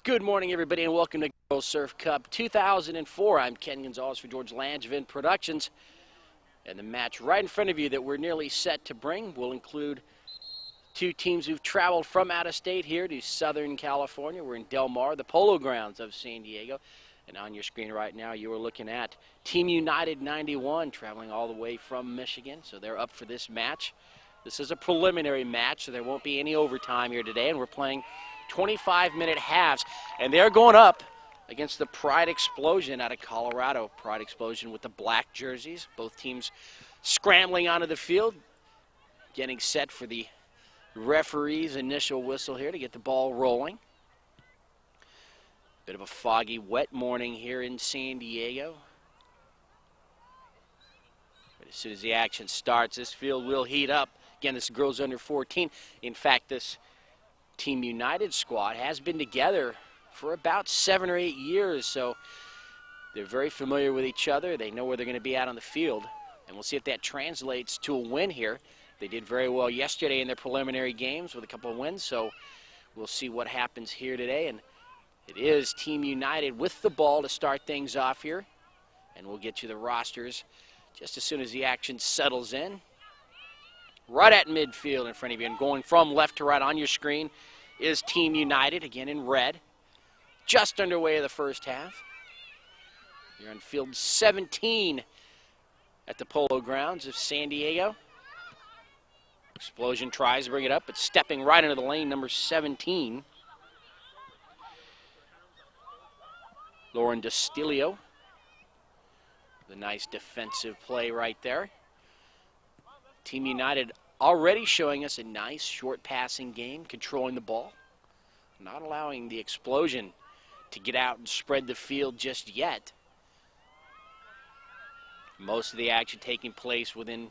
Good morning, everybody, and welcome to Girls Surf Cup 2004. I'm Ken Gonzalez for George Langevin Productions. And the match right in front of you that we're nearly set to bring will include two teams who've traveled from out of state here to Southern California. We're in Del Mar, the polo grounds of San Diego. And on your screen right now, you are looking at Team United 91 traveling all the way from Michigan. So they're up for this match. This is a preliminary match, so there won't be any overtime here today. And we're playing 25-minute halves. And they're going up against the Pride Xplosion out of Colorado. Pride Xplosion with the black jerseys. Both teams scrambling onto the field, getting set for the referee's initial whistle here to get the ball rolling. Bit of a foggy, wet morning here in San Diego. But as soon as the action starts, this field will heat up. Again, this is girls under 14. In fact, this Team United squad has been together for about 7 or 8 years, so they're very familiar with each other. They know where they're going to be out on the field, and we'll see if that translates to a win here. They did very well yesterday in their preliminary games with a couple of wins, so we'll see what happens here today. And it is Team United with the ball to start things off here, and we'll get you the rosters just as soon as the action settles in. Right at midfield in front of you, and going from left to right on your screen is Team United, again in red. Just underway of the first half. You're on field 17 at the Polo Grounds of San Diego. Xplosion tries to bring it up, but stepping right into the lane, number 17. Lauren Destilio. The nice defensive play right there. Team United already showing us a nice short passing game, controlling the ball. Not allowing the Xplosion to get out and spread the field just yet. Most of the action taking place within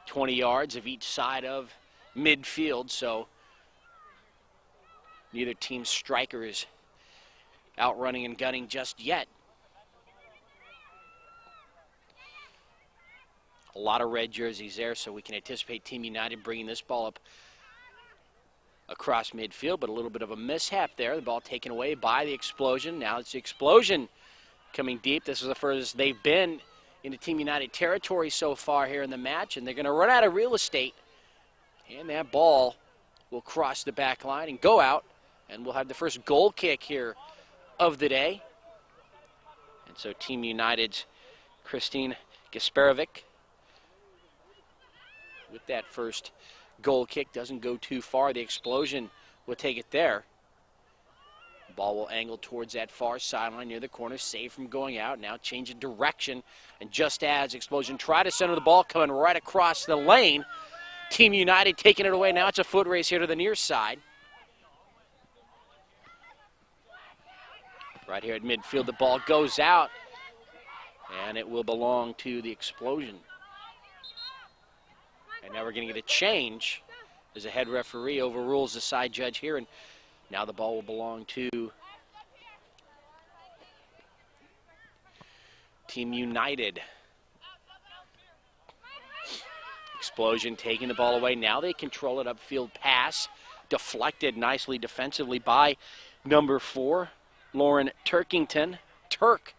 20 yards of each side of midfield, so neither team's striker is outrunning and gunning just yet. A lot of red jerseys there, so we can anticipate Team United bringing this ball up across midfield, but a little bit of a mishap there. The ball taken away by the Xplosion. Now it's the Xplosion coming deep. This is the furthest they've been into Team United territory so far here in the match, and they're going to run out of real estate. And that ball will cross the back line and go out, and we'll have the first goal kick here of the day. And so Team United's Christine Gasparovic with that first goal kick. Doesn't go too far. The Xplosion will take it there. The ball will angle towards that far sideline near the corner, saved from going out. Now changing direction, and just as Xplosion try to center the ball, coming right across the lane, Team United taking it away. Now it's a foot race here to the near side. Right here at midfield, the ball goes out, and it will belong to the Xplosion. And now we're going to get a change as the head referee overrules the side judge here, and now the ball will belong to Team United. Xplosion taking the ball away. Now they control it upfield pass. Deflected nicely defensively by number 4, Lauren Turkington. Turk,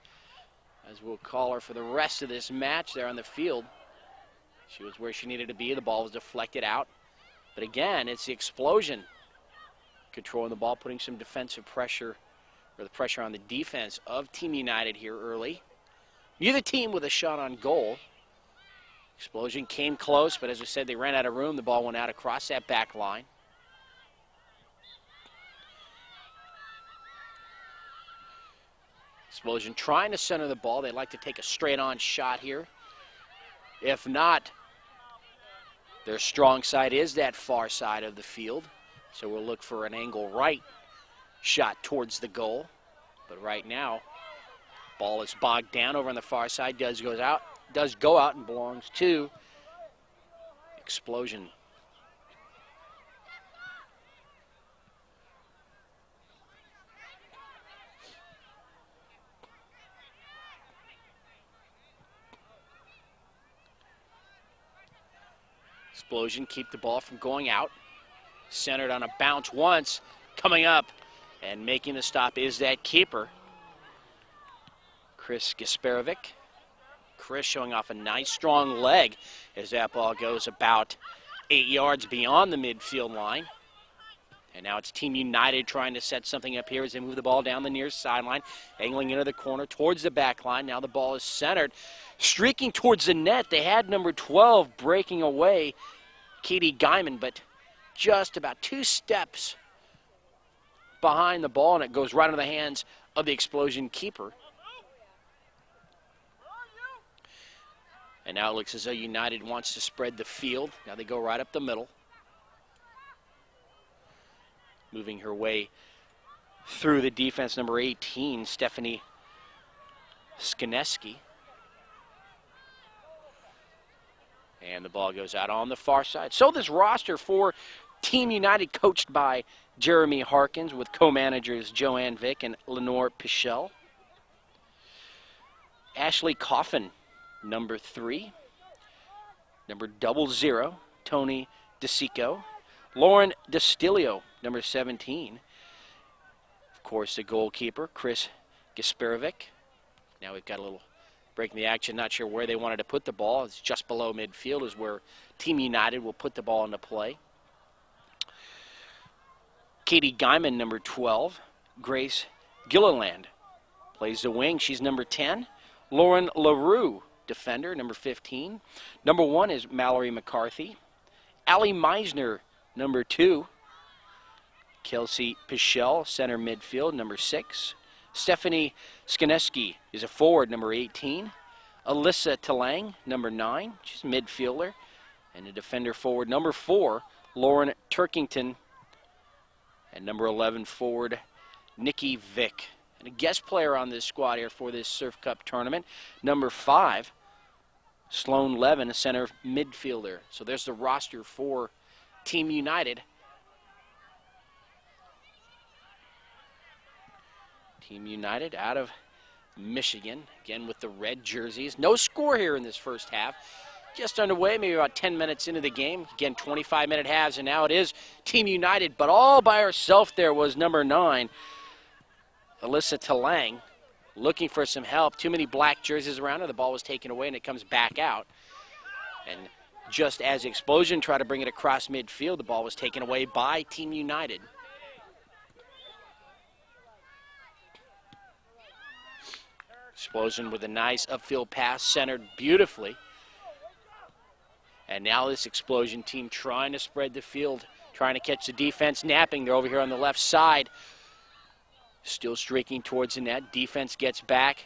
as we'll call her for the rest of this match there on the field. She was where she needed to be. The ball was deflected out. But again, it's the Xplosion controlling the ball, putting some defensive pressure, or the pressure on the defense of Team United here early. Neither team with a shot on goal. Xplosion came close, but as I said, they ran out of room. The ball went out across that back line. Xplosion trying to center the ball. They'd like to take a straight-on shot here. If not, their strong side is that far side of the field. So we'll look for an angle right shot towards the goal. But right now, ball is bogged down over on the far side. Does go out and belongs to Xplosion. Xplosion keep the ball from going out. Centered on a bounce once. Coming up And making the stop is that keeper, Chris Gasparovic. Chris showing off a nice strong leg as that ball goes about 8 yards beyond the midfield line. And now it's Team United trying to set something up here as they move the ball down the near sideline, angling into the corner towards the back line. Now the ball is centered, streaking towards the net. They had number 12 breaking away, Katie Guyman, but just about 2 steps behind the ball, and it goes right into the hands of the Xplosion keeper. And now it looks as though United wants to spread the field. Now they go right up the middle. Moving her way through the defense, number 18, Stephanie Skineski. And the ball goes out on the far side. So this roster for Team United, coached by Jeremy Harkins, with co-managers Joanne Vick and Lenore Pichel. Ashley Coffin, number 3. Number 00, Tony DeSico. Lauren DeStilio, number 17. Of course, the goalkeeper, Chris Gasparovic. Now we've got a little break in the action. Not sure where they wanted to put the ball. It's just below midfield is where Team United will put the ball into play. Katie Guyman, number 12. Grace Gilliland plays the wing. She's number 10. Lauren LaRue, defender, number 15. Number 1 is Mallory McCarthy. Allie Meisner, number 2. Kelsey Pichel, center midfield, number 6. Stephanie Skineski is a forward, number 18. Alyssa Talang, number 9. She's a midfielder. And a defender forward, number 4, Lauren Turkington. And number 11 forward, Nikki Vick. And a guest player on this squad here for this Surf Cup tournament, number 5, Sloan Levin, a center midfielder. So there's the roster for Team United. Team United out of Michigan, again with the red jerseys. No score here in this first half. Just underway, maybe about 10 minutes into the game. Again, 25-minute halves, and now it is Team United. But all by herself there was number 9, Alyssa Talang, looking for some help. Too many black jerseys around her. The ball was taken away, and it comes back out. And just as Xplosion tried to bring it across midfield, the ball was taken away by Team United. Xplosion with a nice upfield pass, centered beautifully. And now this Xplosion team trying to spread the field, trying to catch the defense napping. They're over here on the left side. Still streaking towards the net. Defense gets back.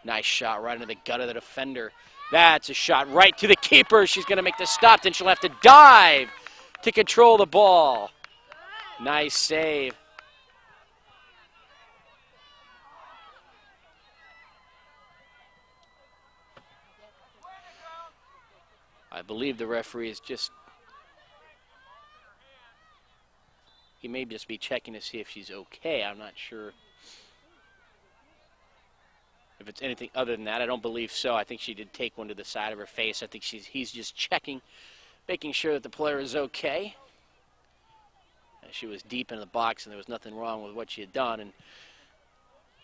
Nice shot right into the gut of the defender. That's a shot right to the keeper. She's going to make the stop. Then she'll have to dive to control the ball. Nice save. I believe the referee is just, he may just be checking to see if she's okay. I'm not sure if it's anything other than that. I don't believe so. I think she did take one to the side of her face. I think he's just checking, making sure that the player is okay. She was deep in the box and there was nothing wrong with what she had done. And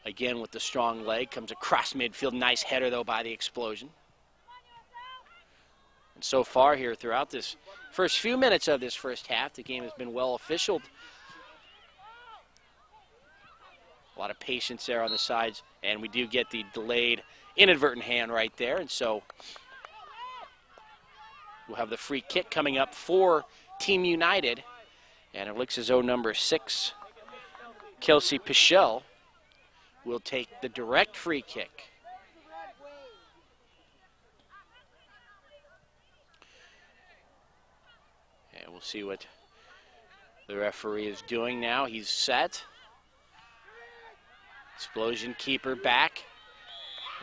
again, with the strong leg, comes across midfield. Nice header, though, by the Xplosion. And so far here throughout this first few minutes of this first half, the game has been well officialed. A lot of patience there on the sides, and we do get the delayed inadvertent hand right there. And so we'll have the free kick coming up for Team United. And it looks as though number 6, Kelsey Pichel, will take the direct free kick. And we'll see what the referee is doing now. He's set. Xplosion keeper back.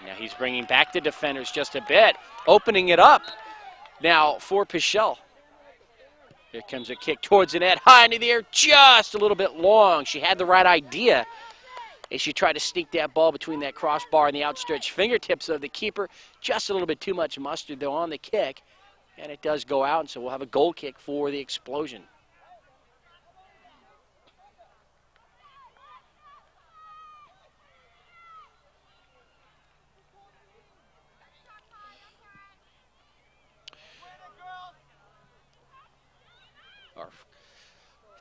Now he's bringing back the defenders just a bit, opening it up now for Pichel. Here comes a kick towards the net, high into the air, just a little bit long. She had the right idea as she tried to sneak that ball between that crossbar and the outstretched fingertips of the keeper. Just a little bit too much mustard, though, on the kick. And it does go out, and so we'll have a goal kick for the Xplosion. Our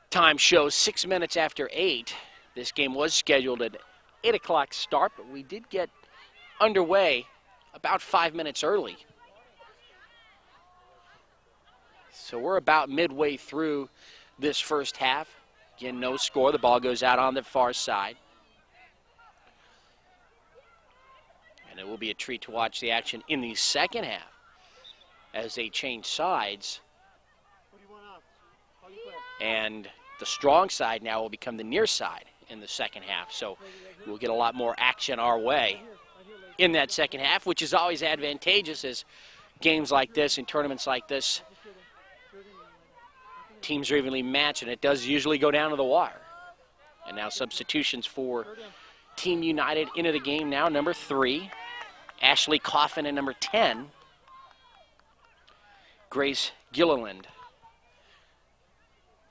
time shows 6 minutes after 8. This game was scheduled at 8 o'clock start, but we did get underway about 5 minutes early. So we're about midway through this first half. Again, no score. The ball goes out on the far side. And it will be a treat to watch the action in the second half as they change sides. And the strong side now will become the near side in the second half. So we'll get a lot more action our way in that second half, which is always advantageous as games like this and tournaments like this, teams are evenly matched, and it does usually go down to the wire. And now substitutions for Team United into the game now. Number 3, Ashley Coffin, and number 10, Grace Gilliland.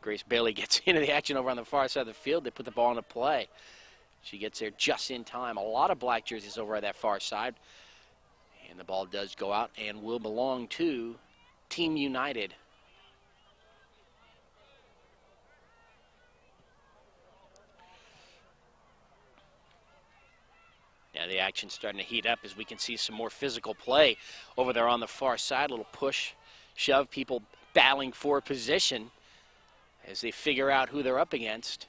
Grace Bailey gets into the action over on the far side of the field. They put the ball into play. She gets there just in time. A lot of black jerseys over at that far side. And the ball does go out and will belong to Team United. Now the action's starting to heat up as we can see some more physical play over there on the far side. A little push, shove, people battling for position as they figure out who they're up against.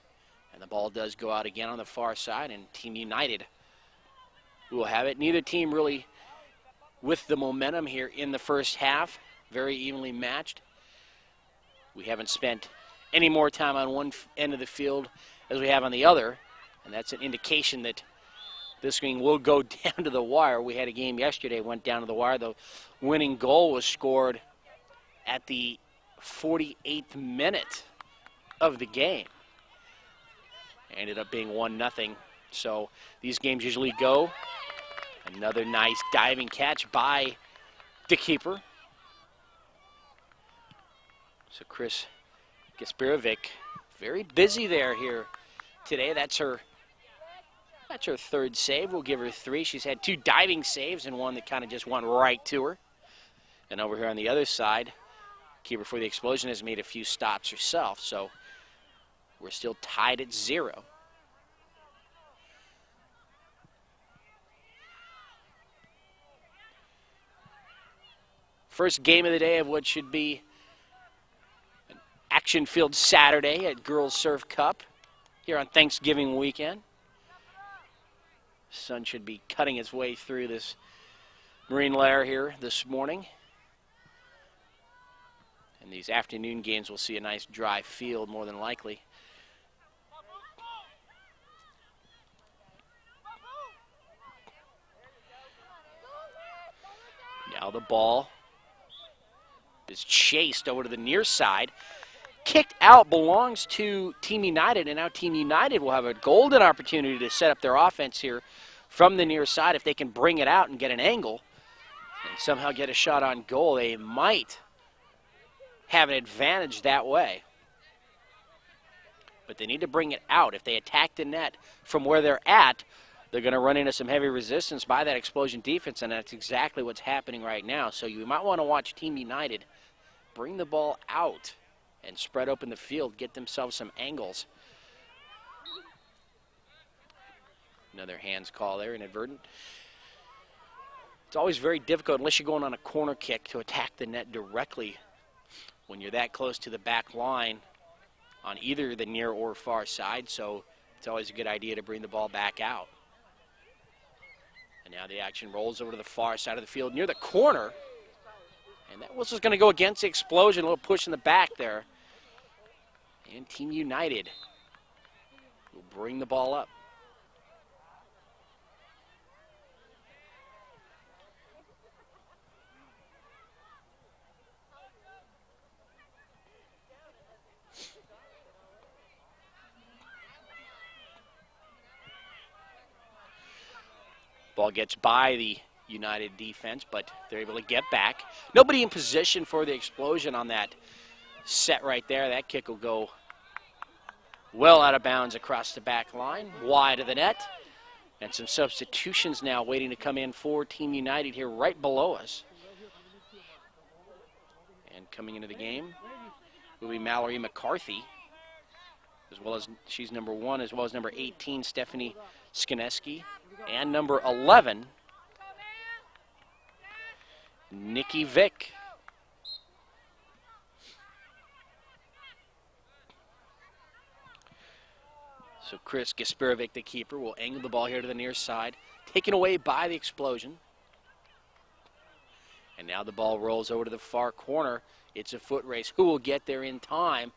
And the ball does go out again on the far side, and Team United will have it. Neither team really with the momentum here in the first half. Very evenly matched. We haven't spent any more time on one end of the field as we have on the other, and that's an indication that this game will go down to the wire. We had a game yesterday, went down to the wire. The winning goal was scored at the 48th minute of the game. Ended up being 1-0. So these games usually go. Another nice diving catch by the keeper. So Chris Gaspirovic, very busy here today. That's her third save. We'll give her 3. She's had 2 diving saves and one that kind of just went right to her. And over here on the other side, keeper for the Xplosion has made a few stops herself. So we're still tied at 0. First game of the day of what should be an action-filled Saturday at Girls Surf Cup here on Thanksgiving weekend. Sun should be cutting its way through this marine layer here this morning. And these afternoon games will see a nice dry field more than likely. Now the ball is chased over to the near side. Kicked out, belongs to Team United, and now Team United will have a golden opportunity to set up their offense here from the near side. If they can bring it out and get an angle and somehow get a shot on goal, they might have an advantage that way. But they need to bring it out. If they attack the net from where they're at, they're going to run into some heavy resistance by that Xplosion defense, and that's exactly what's happening right now. So you might want to watch Team United bring the ball out and spread open the field, get themselves some angles. Another hands call there, inadvertent. It's always very difficult, unless you're going on a corner kick, to attack the net directly when you're that close to the back line on either the near or far side. So it's always a good idea to bring the ball back out. And now the action rolls over to the far side of the field near the corner. And that whistle's going to go against the Xplosion. A little push in the back there. And Team United will bring the ball up. Ball gets by the United defense, but they're able to get back. Nobody in position for the Xplosion on that set right there. That kick will go well out of bounds across the back line, wide of the net. And some substitutions now waiting to come in for Team United here right below us. And coming into the game will be Mallory McCarthy, as well as she's number 1, as well as number 18, Stephanie Skineski, and number 11, Nikki Vick. So Chris Gasparovic, the keeper, will angle the ball here to the near side, taken away by the Xplosion. And now the ball rolls over to the far corner. It's a foot race. Who will get there in time?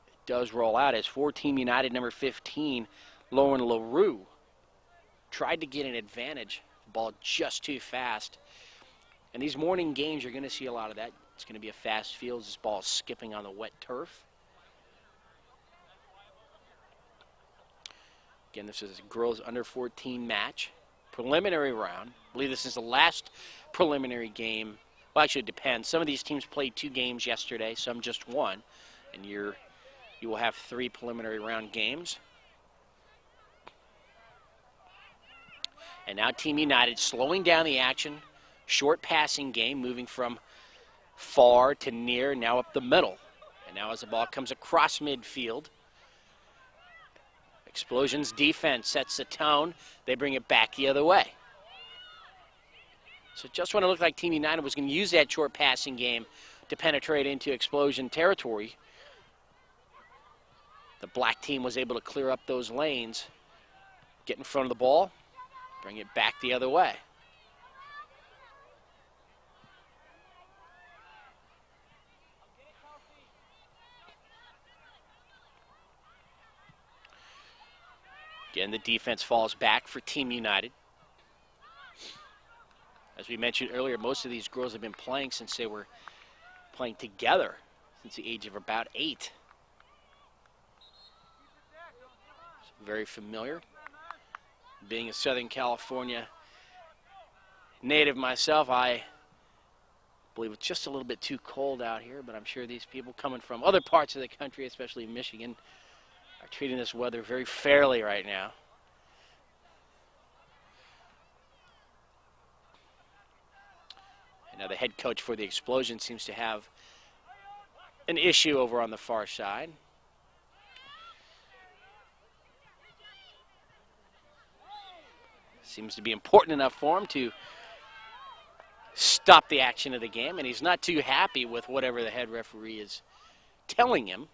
It does roll out as for Team United, number 15, Lauren LaRue, tried to get an advantage. The ball just too fast. And these morning games, you're going to see a lot of that. It's going to be a fast field. This ball is skipping on the wet turf. Again, this is a girls under 14 match, preliminary round. I believe this is the last preliminary game. Well, actually, it depends. Some of these teams played 2 games yesterday, some just 1, and you will have 3 preliminary round games. And now Team United slowing down the action, short passing game, moving from far to near, now up the middle. And now as the ball comes across midfield, Xplosion's defense sets the tone. They bring it back the other way. So just when it looked like Team United was going to use that short passing game to penetrate into Xplosion territory, the black team was able to clear up those lanes, get in front of the ball, bring it back the other way. Again, the defense falls back for Team United. As we mentioned earlier, most of these girls have been playing since they were playing together, since the age of about 8. So very familiar. Being a Southern California native myself, I believe it's just a little bit too cold out here, but I'm sure these people coming from other parts of the country, especially Michigan, are treating this weather very fairly right now. And now the head coach for the Xplosion seems to have an issue over on the far side. Seems to be important enough for him to stop the action of the game, and he's not too happy with whatever the head referee is telling him.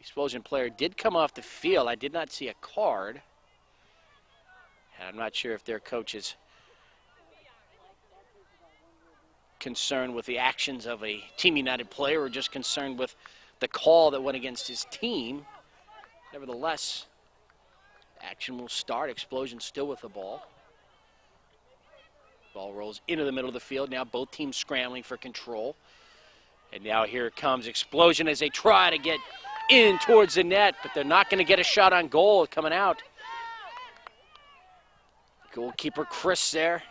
Xplosion player did come off the field. I did not see a card. And I'm not sure if their coach is concerned with the actions of a Team United player or just concerned with the call that went against his team. Nevertheless, action will start. Xplosion still with the ball. Ball rolls into the middle of the field. Now both teams scrambling for control. And now here comes Xplosion as they try to get in towards the net, but they're not going to get a shot on goal coming out. Goalkeeper Chris there.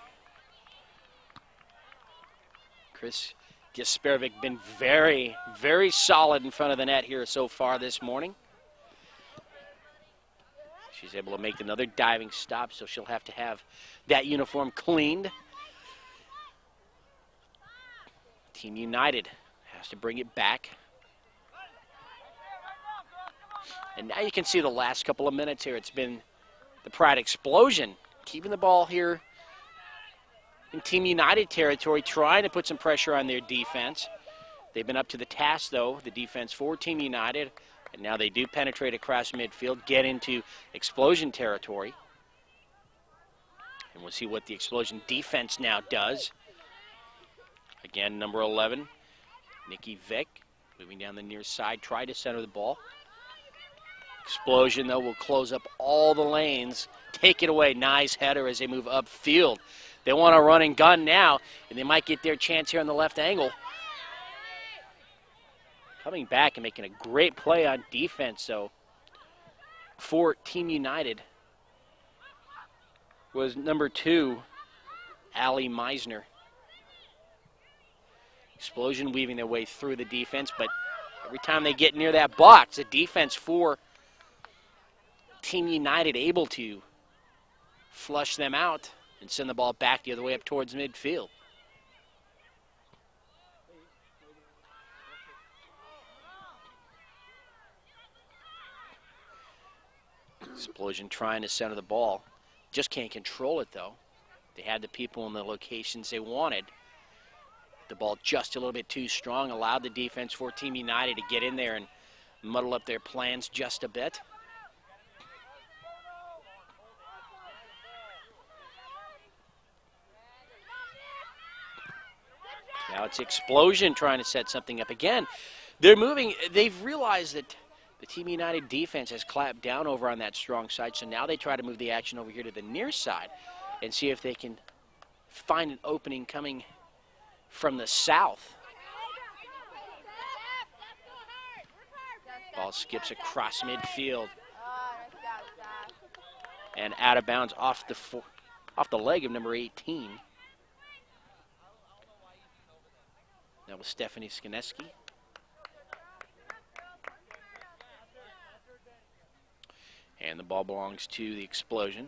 Chris Gasparovic been very, very solid in front of the net here so far this morning. She's able to make another diving stop, so she'll have to have that uniform cleaned. Team United has to bring it back. And now you can see the last couple of minutes here. It's been the Pride Xplosion keeping the ball here in Team United territory, trying to put some pressure on their defense. They've been up to the task, though, the defense for Team United. And now they do penetrate across midfield, get into Xplosion territory. And we'll see what the Xplosion defense now does. Again, number 11, Nikki Vick, moving down the near side, tried to center the ball. Xplosion, though, will close up all the lanes, take it away. Nice header as they move upfield. They want to run and gun now, and they might get their chance here on the left angle. Coming back and making a great play on defense, though, for Team United was number 2, Allie Meisner. Xplosion weaving their way through the defense, but every time they get near that box, the defense for Team United able to flush them out and send the ball back the other way up towards midfield. Xplosion trying to center the ball. Just can't control it, though. They had the people in the locations they wanted. The ball just a little bit too strong, allowed the defense for Team United to get in there and muddle up their plans just a bit. Now it's Xplosion trying to set something up again. They're moving. They've realized that the Team United defense has clamped down over on that strong side, so now they try to move the action over here to the near side and see if they can find an opening coming from the south. Ball skips across midfield and out of bounds off the leg of number 18. That was Stephanie Skineski. And the ball belongs to the Xplosion.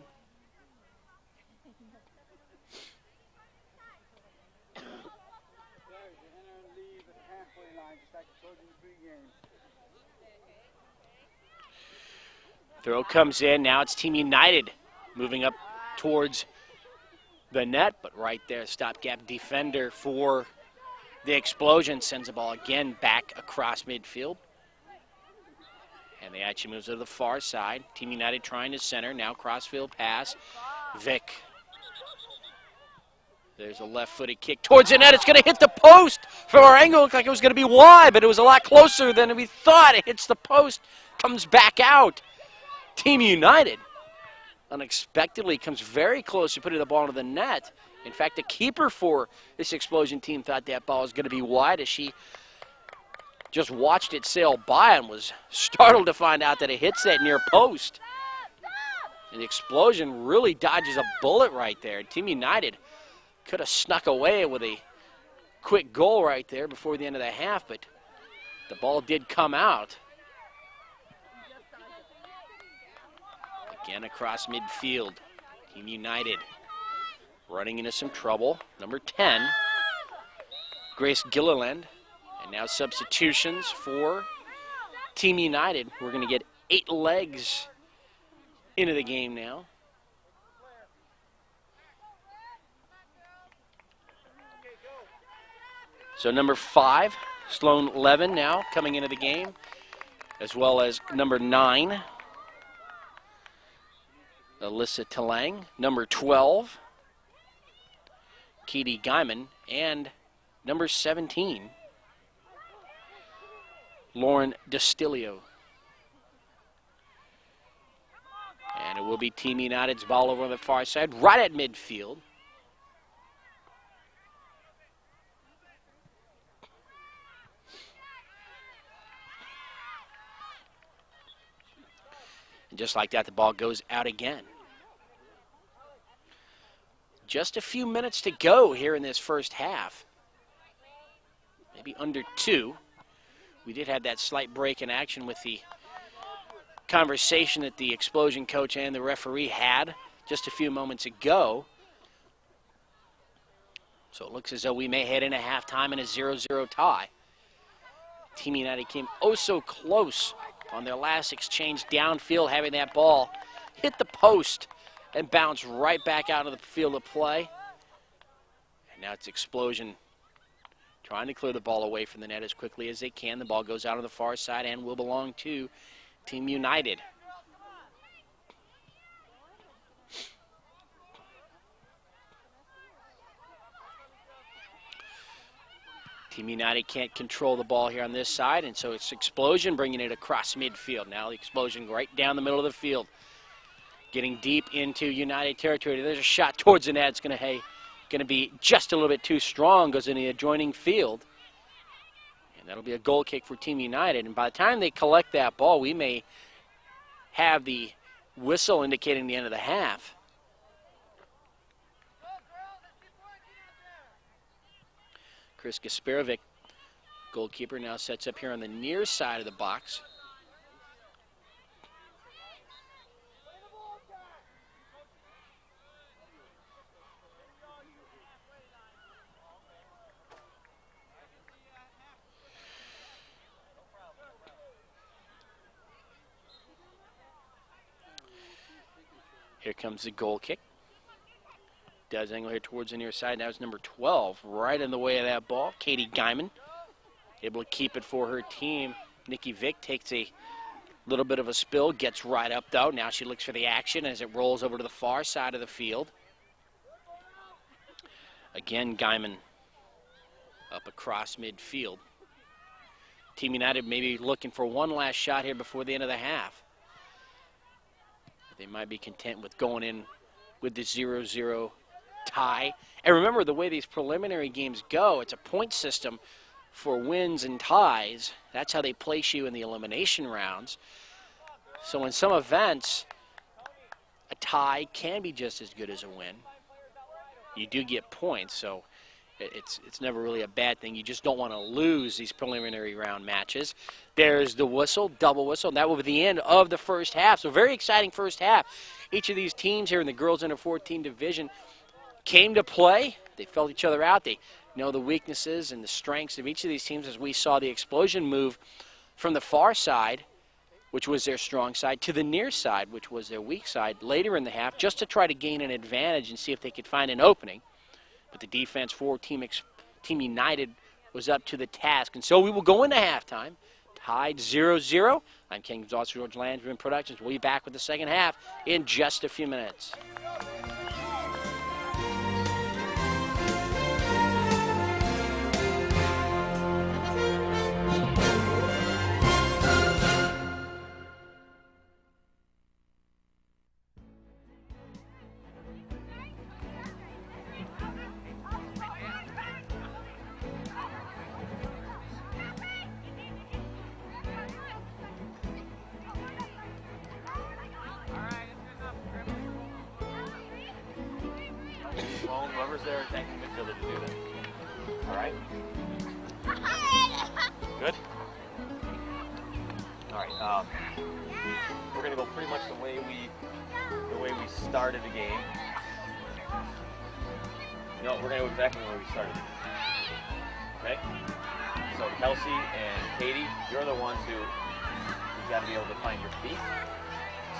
Throw comes in. Now it's Team United moving up towards the net, but right there, stopgap defender for the Xplosion sends the ball again back across midfield. And the action moves to the far side. Team United trying to center. Now crossfield pass. Vic. There's a left-footed kick towards the net. It's going to hit the post. From our angle, it looked like it was going to be wide, but it was a lot closer than we thought. It hits the post, comes back out. Team United unexpectedly comes very close to putting the ball into the net. In fact, the keeper for this Xplosion team thought that ball was going to be wide as she just watched it sail by and was startled to find out that it hits that near post. And the Xplosion really dodges a bullet right there. Team United could have snuck away with a quick goal right there before the end of the half, but the ball did come out. Again across midfield. Team United running into some trouble. Number 10, Grace Gilliland. And now substitutions for Team United. We're going to get 8 legs into the game now. So number 5, Sloan Levin now coming into the game, as well as number 9, Alyssa Talang, number 12, Katie Guyman, and number 17, Lauren Destilio. And it will be Team United's ball over on the far side, right at midfield. And just like that, the ball goes out again. Just a few minutes to go here in this first half. Maybe under 2. We did have that slight break in action with the conversation that the Xplosion coach and the referee had just a few moments ago. So it looks as though we may head into halftime in a 0-0 tie. Team United came oh so close on their last exchange downfield, having that ball hit the post and bounce right back out of the field of play. And now it's Xplosion trying to clear the ball away from the net as quickly as they can. The ball goes out on the far side and will belong to Team United. Team United can't control the ball here on this side, and so it's Xplosion bringing it across midfield. Now the Xplosion right down the middle of the field, getting deep into United territory. There's a shot towards the net. It's going to be just a little bit too strong, goes in the adjoining field. And that'll be a goal kick for Team United. And by the time they collect that ball, we may have the whistle indicating the end of the half. Chris Gasparovic, goalkeeper, now sets up here on the near side of the box. Here comes the goal kick. Does angle here towards the near side. Now it's number 12 right in the way of that ball. Katie Guyman able to keep it for her team. Nikki Vick takes a little bit of a spill, gets right up though. Now she looks for the action as it rolls over to the far side of the field. Again, Guyman up across midfield. Team United maybe looking for one last shot here before the end of the half. They might be content with going in with the 0-0 tie. And remember, the way these preliminary games go, it's a point system for wins and ties. That's how they place you in the elimination rounds. So in some events, a tie can be just as good as a win. You do get points, so it's never really a bad thing. You just don't want to lose these preliminary round matches. There's the whistle, double whistle, and that will be the end of the first half. So very exciting first half. Each of these teams here in the girls under 14 division came to play. They felt each other out. They know the weaknesses and the strengths of each of these teams as we saw the Xplosion move from the far side, which was their strong side, to the near side, which was their weak side, later in the half, just to try to gain an advantage and see if they could find an opening. But the defense for Team United was up to the task. And so we will go into halftime, tied 0-0. I'm Ken Gonzalez for George Landsman Productions. We'll be back with the second half in just a few minutes. Whoever's there, thank the midfielder to do that. All right? Good? All right. We're going to go pretty much the way we started the game. No, we're going to go exactly the way we started. Okay? So Kelsey and Katie, you're the ones who you've got to be able to find your feet.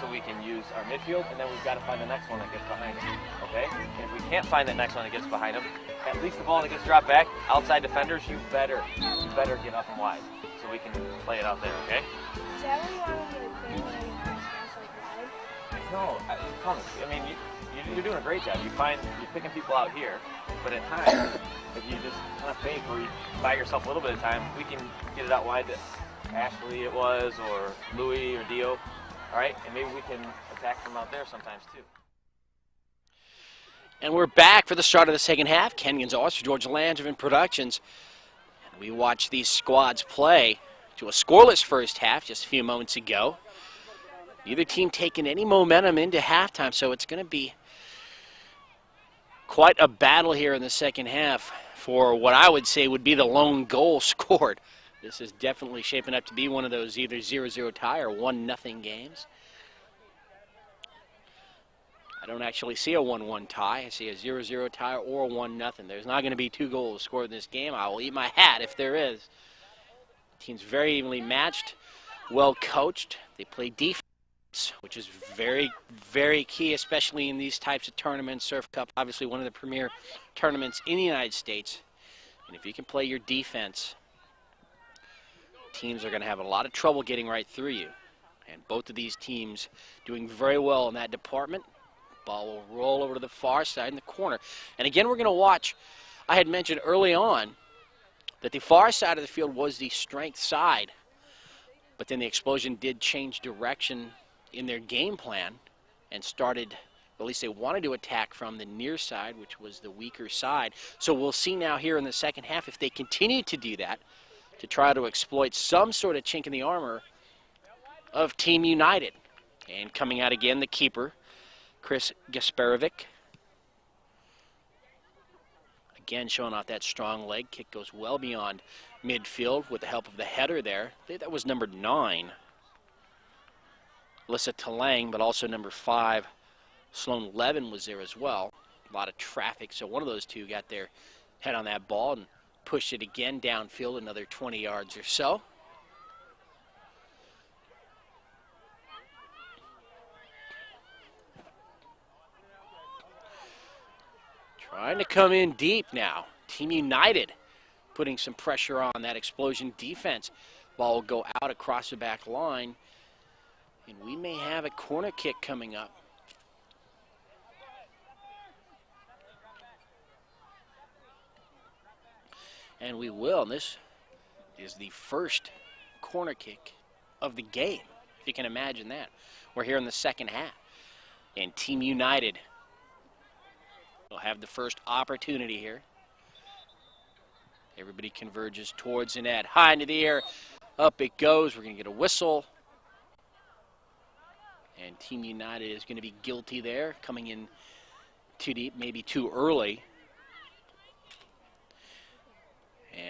So we can use our midfield, and then we've got to find the next one that gets behind him, okay? And if we can't find that next one that gets behind him, at least the ball that gets dropped back, outside defenders, you better get up and wide so we can play it out there, okay? Is that what you want me to play when I pass like wide? No, I mean, you're doing a great job. You're picking people out here, but at times, if you just kind of fake or you buy yourself a little bit of time, we can get it out wide to Ashley it was, or Louie, or Dio. All right, and maybe we can attack from out there sometimes too. And we're back for the start of the second half. Ken Gonzalez for George Landsman Productions. And we watched these squads play to a scoreless first half just a few moments ago. Neither team taking any momentum into halftime, so it's going to be quite a battle here in the second half for what I would say would be the lone goal scored. This is definitely shaping up to be one of those either 0-0 tie or 1-0 games. I don't actually see a 1-1 tie. I see a 0-0 tie or a 1-0. There's not going to be 2 goals scored in this game. I will eat my hat if there is. Team's very evenly matched, well coached. They play defense, which is very, very key, especially in these types of tournaments. Surf Cup, obviously one of the premier tournaments in the United States. And if you can play your defense, teams are going to have a lot of trouble getting right through you. And both of these teams doing very well in that department. Ball will roll over to the far side in the corner. And again, we're going to watch. I had mentioned early on that the far side of the field was the strength side. But then the Xplosion did change direction in their game plan and started, at least they wanted to attack from the near side, which was the weaker side. So we'll see now here in the second half if they continue to do that, to try to exploit some sort of chink in the armor of Team United. And coming out again, the keeper, Chris Gasparovic. Again, showing off that strong leg. Kick goes well beyond midfield with the help of the header there. I think that was number 9, Alyssa Talang, but also number 5, Sloan Levin was there as well. A lot of traffic, so one of those two got their head on that ball and pushed it again downfield another 20 yards or so. Trying to come in deep now. Team United putting some pressure on that Xplosion defense. Ball will go out across the back line, and we may have a corner kick coming up. And we will. And this is the first corner kick of the game, if you can imagine that. We're here in the second half, and Team United will have the first opportunity here. Everybody converges towards the net. High into the air. Up it goes. We're going to get a whistle. And Team United is going to be guilty there, coming in too deep, maybe too early.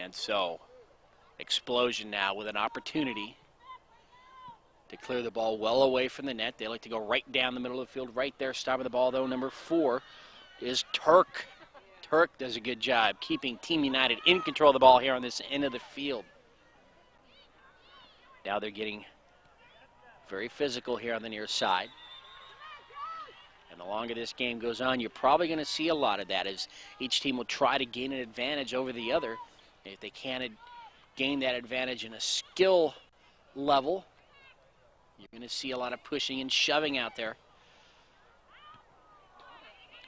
And so, Xplosion now with an opportunity to clear the ball well away from the net. They like to go right down the middle of the field, right there. Stopping the ball, though, number 4 is Turk. Turk does a good job keeping Team United in control of the ball here on this end of the field. Now they're getting very physical here on the near side. And the longer this game goes on, you're probably going to see a lot of that as each team will try to gain an advantage over the other. If they can't gain that advantage in a skill level, you're going to see a lot of pushing and shoving out there.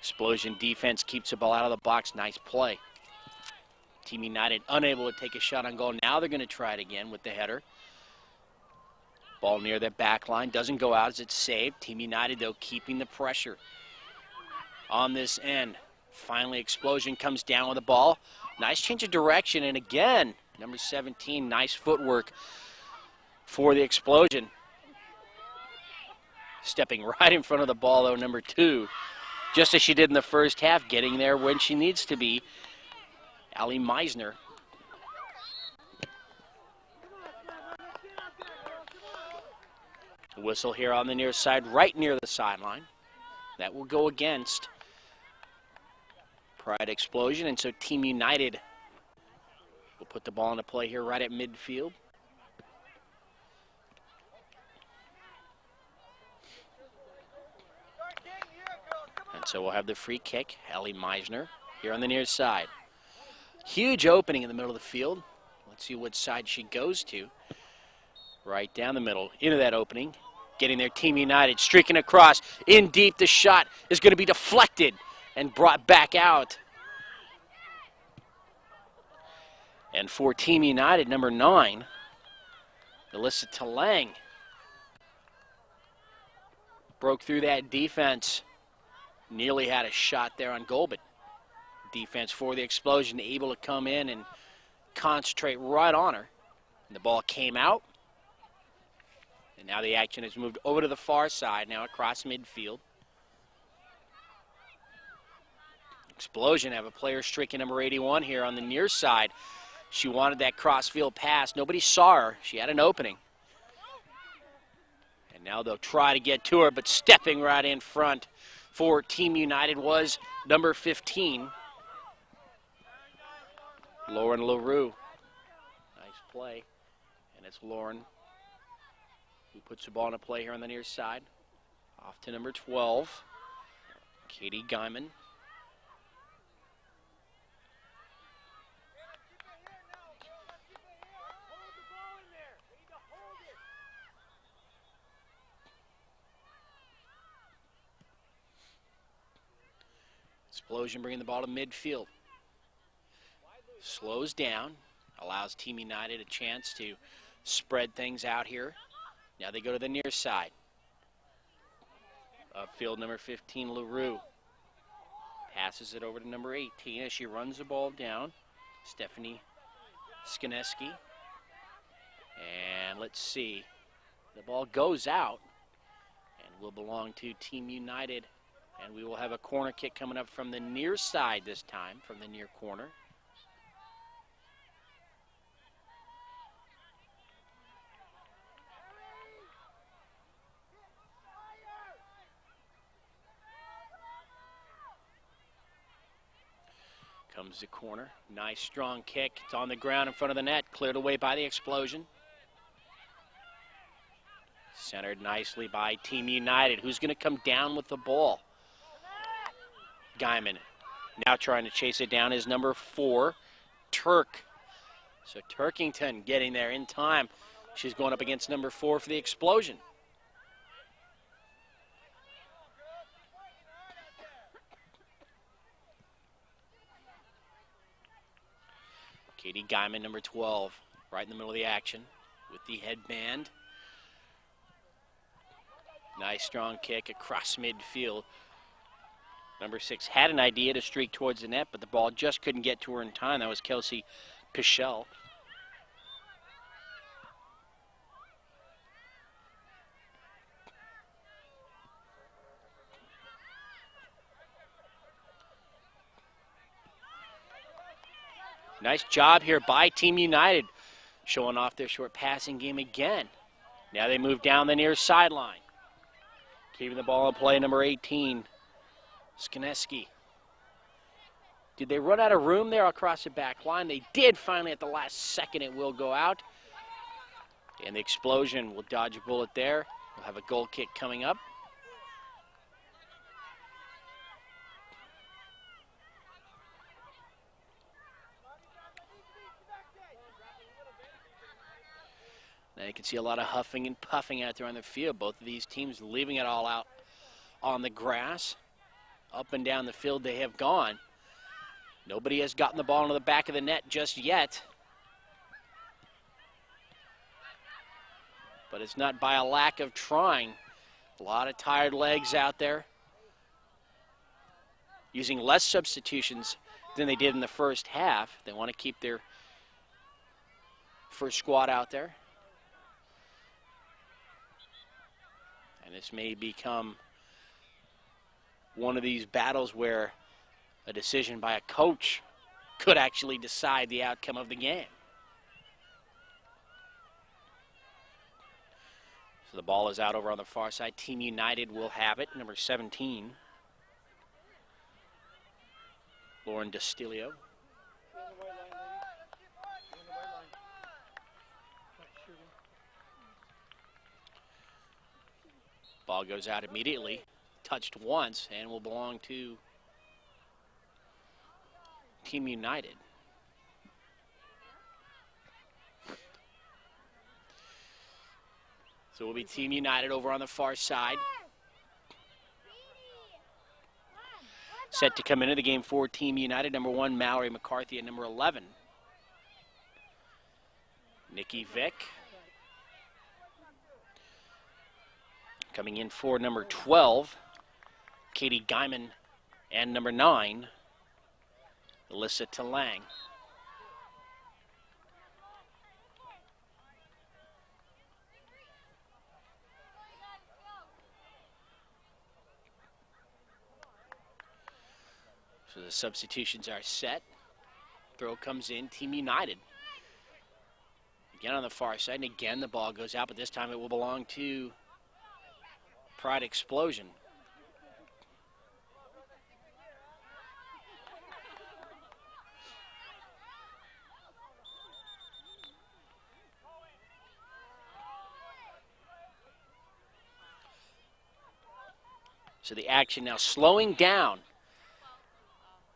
Xplosion defense keeps the ball out of the box. Nice play. Team United unable to take a shot on goal. Now they're going to try it again with the header. Ball near their back line. Doesn't go out as it's saved. Team United, though, keeping the pressure on this end. Finally, Xplosion comes down with the ball. Nice change of direction. And again, number 17, nice footwork for the Xplosion. Stepping right in front of the ball, though, number 2. Just as she did in the first half, getting there when she needs to be. Ali Meisner. Whistle here on the near side, right near the sideline. That will go against Pride Xplosion, and so Team United will put the ball into play here right at midfield. And so we'll have the free kick, Ali Meisner, here on the near side. Huge opening in the middle of the field. Let's see what side she goes to. Right down the middle, into that opening. Getting there, Team United, streaking across. In deep, the shot is going to be deflected and brought back out. And for Team United, number 9, Alyssa Talang broke through that defense. Nearly had a shot there on goal, but defense for the Xplosion able to come in and concentrate right on her. And the ball came out. And now the action has moved over to the far side, now across midfield. Xplosion have a player streaking number 81 here on the near side. She wanted that cross-field pass. Nobody saw her. She had an opening. And now they'll try to get to her, but stepping right in front for Team United was number 15, Lauren LaRue. Nice play. And it's Lauren who puts the ball into play here on the near side. Off to number 12, Katie Guyman. Xplosion bringing the ball to midfield. Slows down, allows Team United a chance to spread things out here. Now they go to the near side. Upfield, number 15, LaRue. Passes it over to number 18 as she runs the ball down. Stephanie Skineski. And let's see. The ball goes out and will belong to Team United. And we will have a corner kick coming up from the near side this time, from the near corner. Comes the corner. Nice strong kick. It's on the ground in front of the net. Cleared away by the Xplosion. Centered nicely by Team United. Who's going to come down with the ball? Guyman Now trying to chase it down is number 4, Turk. So Turkington getting there in time. She's going up against number 4 for the Xplosion. Katie Guyman, number 12, right in the middle of the action with the headband. Nice strong kick across midfield. Number 6 had an idea to streak towards the net, but the ball just couldn't get to her in time. That was Kelsey Pichel. Nice job here by Team United, showing off their short passing game again. Now they move down the near sideline. Keeping the ball in play, number 18, Skineski. Did they run out of room there across the back line? They did finally at the last second. It will go out. And the Xplosion will dodge a bullet there. We'll have a goal kick coming up. Now you can see a lot of huffing and puffing out there on the field. Both of these teams leaving it all out on the grass. Up and down the field they have gone. Nobody has gotten the ball into the back of the net just yet. But it's not by a lack of trying. A lot of tired legs out there. Using less substitutions than they did in the first half. They want to keep their first squad out there. And this may become one of these battles where a decision by a coach could actually decide the outcome of the game. So the ball is out over on the far side. Team United will have it, number 17. Lauren Destilio. Ball goes out immediately, touched once, and will belong to Team United. So it will be Team United over on the far side. Set to come into the game for Team United, number 1, Mallory McCarthy, and number 11, Nikki Vick. Coming in for number 12, Katie Guyman, and number 9, Alyssa Talang. So the substitutions are set. Throw comes in, Team United. Again on the far side, and again the ball goes out, but this time it will belong to Pride Xplosion. So the action now slowing down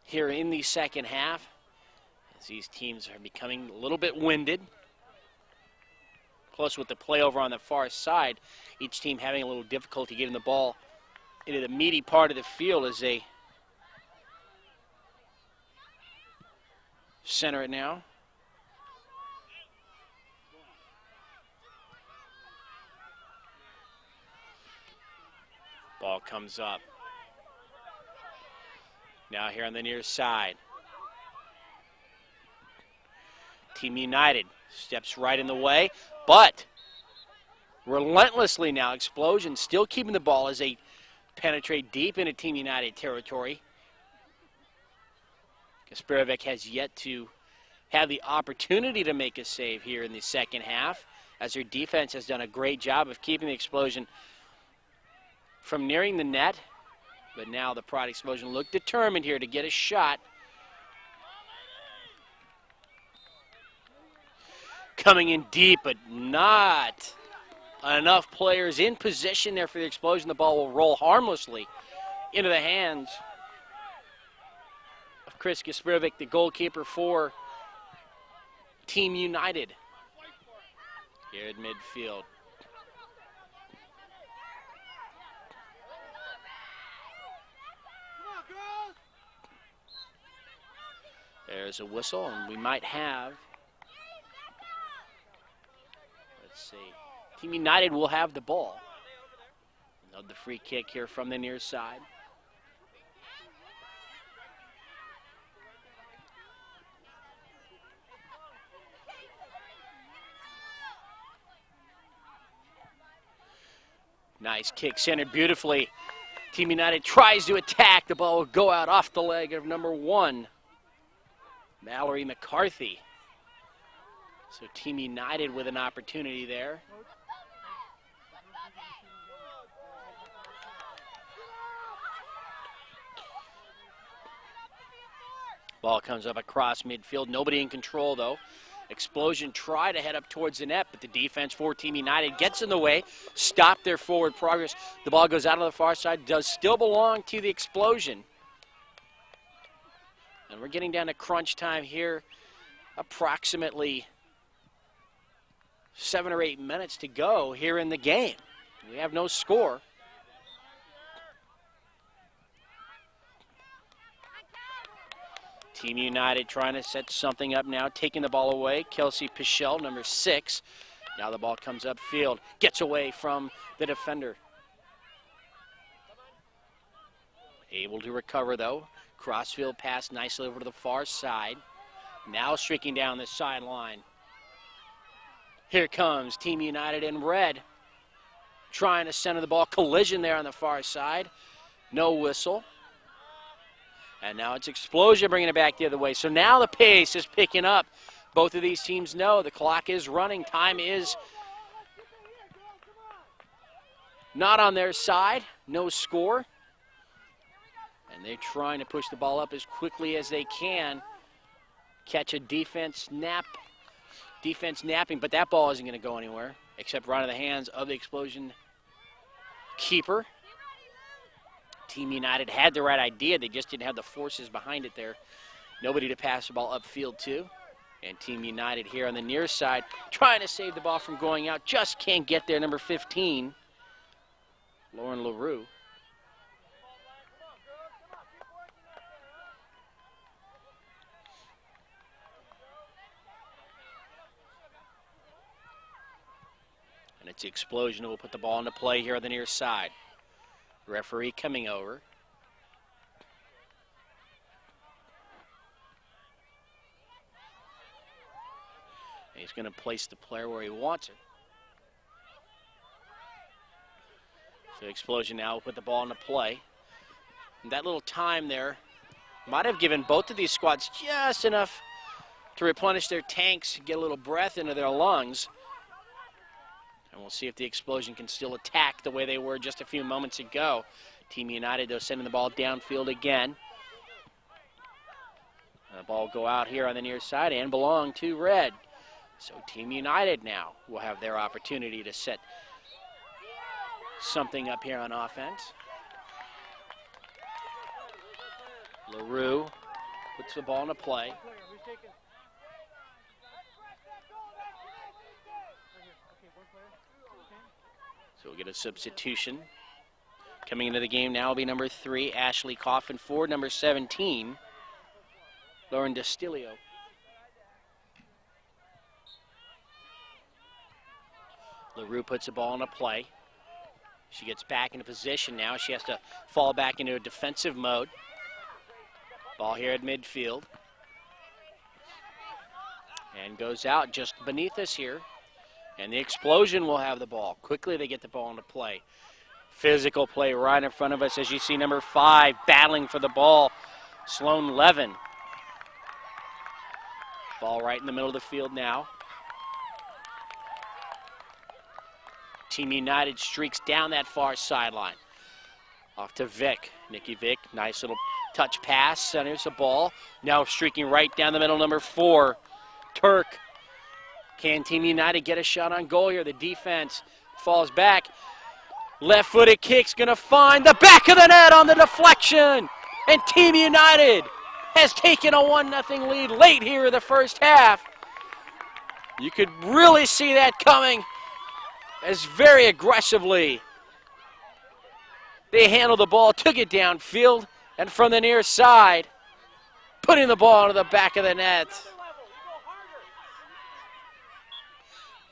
here in the second half as these teams are becoming a little bit winded. Plus with the play over on the far side, each team having a little difficulty getting the ball into the meaty part of the field as they center it now. Ball comes up. Now here on the near side. Team United steps right in the way, but relentlessly now, Xplosion still keeping the ball as they penetrate deep into Team United territory. Kasparovic has yet to have the opportunity to make a save here in the second half, as their defense has done a great job of keeping the Xplosion from nearing the net. But now the Pride Xplosion look determined here to get a shot. Coming in deep, but not enough players in position there for the Xplosion. The ball will roll harmlessly into the hands Chris Gasperovic, the goalkeeper for Team United here at midfield. There's a whistle, and we might have, let's see, Team United will have the ball. The free kick here from the near side. Nice kick, centered beautifully. Team United tries to attack. The ball will go out off the leg of number 1, Mallory McCarthy. So Team United with an opportunity there. Ball comes up across midfield. Nobody in control, though. Xplosion try to head up towards the net, but the defense for Team United gets in the way, stop their forward progress. The ball goes out on the far side, does still belong to the Xplosion. And we're getting down to crunch time here. Approximately 7 or 8 minutes to go here in the game. We have no score. Team United trying to set something up now, taking the ball away. Kelsey Pichelle, number 6. Now the ball comes upfield, gets away from the defender. Able to recover, though. Crossfield pass nicely over to the far side. Now streaking down the sideline. Here comes Team United in red. Trying to center the ball. Collision there on the far side. No whistle. And now it's Xplosion bringing it back the other way. So now the pace is picking up. Both of these teams know the clock is running. Time is not on their side. No score. And they're trying to push the ball up as quickly as they can. Catch a defense napping, but that ball isn't going to go anywhere except right in the hands of the Xplosion keeper. Team United had the right idea. They just didn't have the forces behind it there. Nobody to pass the ball upfield to. And Team United here on the near side trying to save the ball from going out. Just can't get there, number 15, Lauren LaRue. And it's the Xplosion who will put the ball into play here on the near side. Referee coming over. And he's going to place the player where he wants it. So Xplosion now will put the ball into play. And that little time there might have given both of these squads just enough to replenish their tanks, get a little breath into their lungs. And we'll see if the Xplosion can still attack the way they were just a few moments ago. Team United, though, sending the ball downfield again. And the ball will go out here on the near side and belong to red. So Team United now will have their opportunity to set something up here on offense. LaRue puts the ball into play. So we'll get a substitution. Coming into the game now will be number 3, Ashley Coffin, for number 17, Lauren Destilio. LaRue puts the ball into play. She gets back into position now. She has to fall back into a defensive mode. Ball here at midfield. And goes out just beneath us here. And the Xplosion will have the ball. Quickly they get the ball into play. Physical play right in front of us as you see number 5 battling for the ball, Sloan Levin. Ball right in the middle of the field now. Team United streaks down that far sideline. Off to Vick. Nikki Vick, nice little touch pass, centers the ball. Now streaking right down the middle, number 4, Turk. Can Team United get a shot on goal here? The defense falls back. Left-footed kick's going to find the back of the net on the deflection. And Team United has taken a 1-0 lead late here in the first half. You could really see that coming as very aggressively they handled the ball, took it downfield, and from the near side, putting the ball into the back of the net.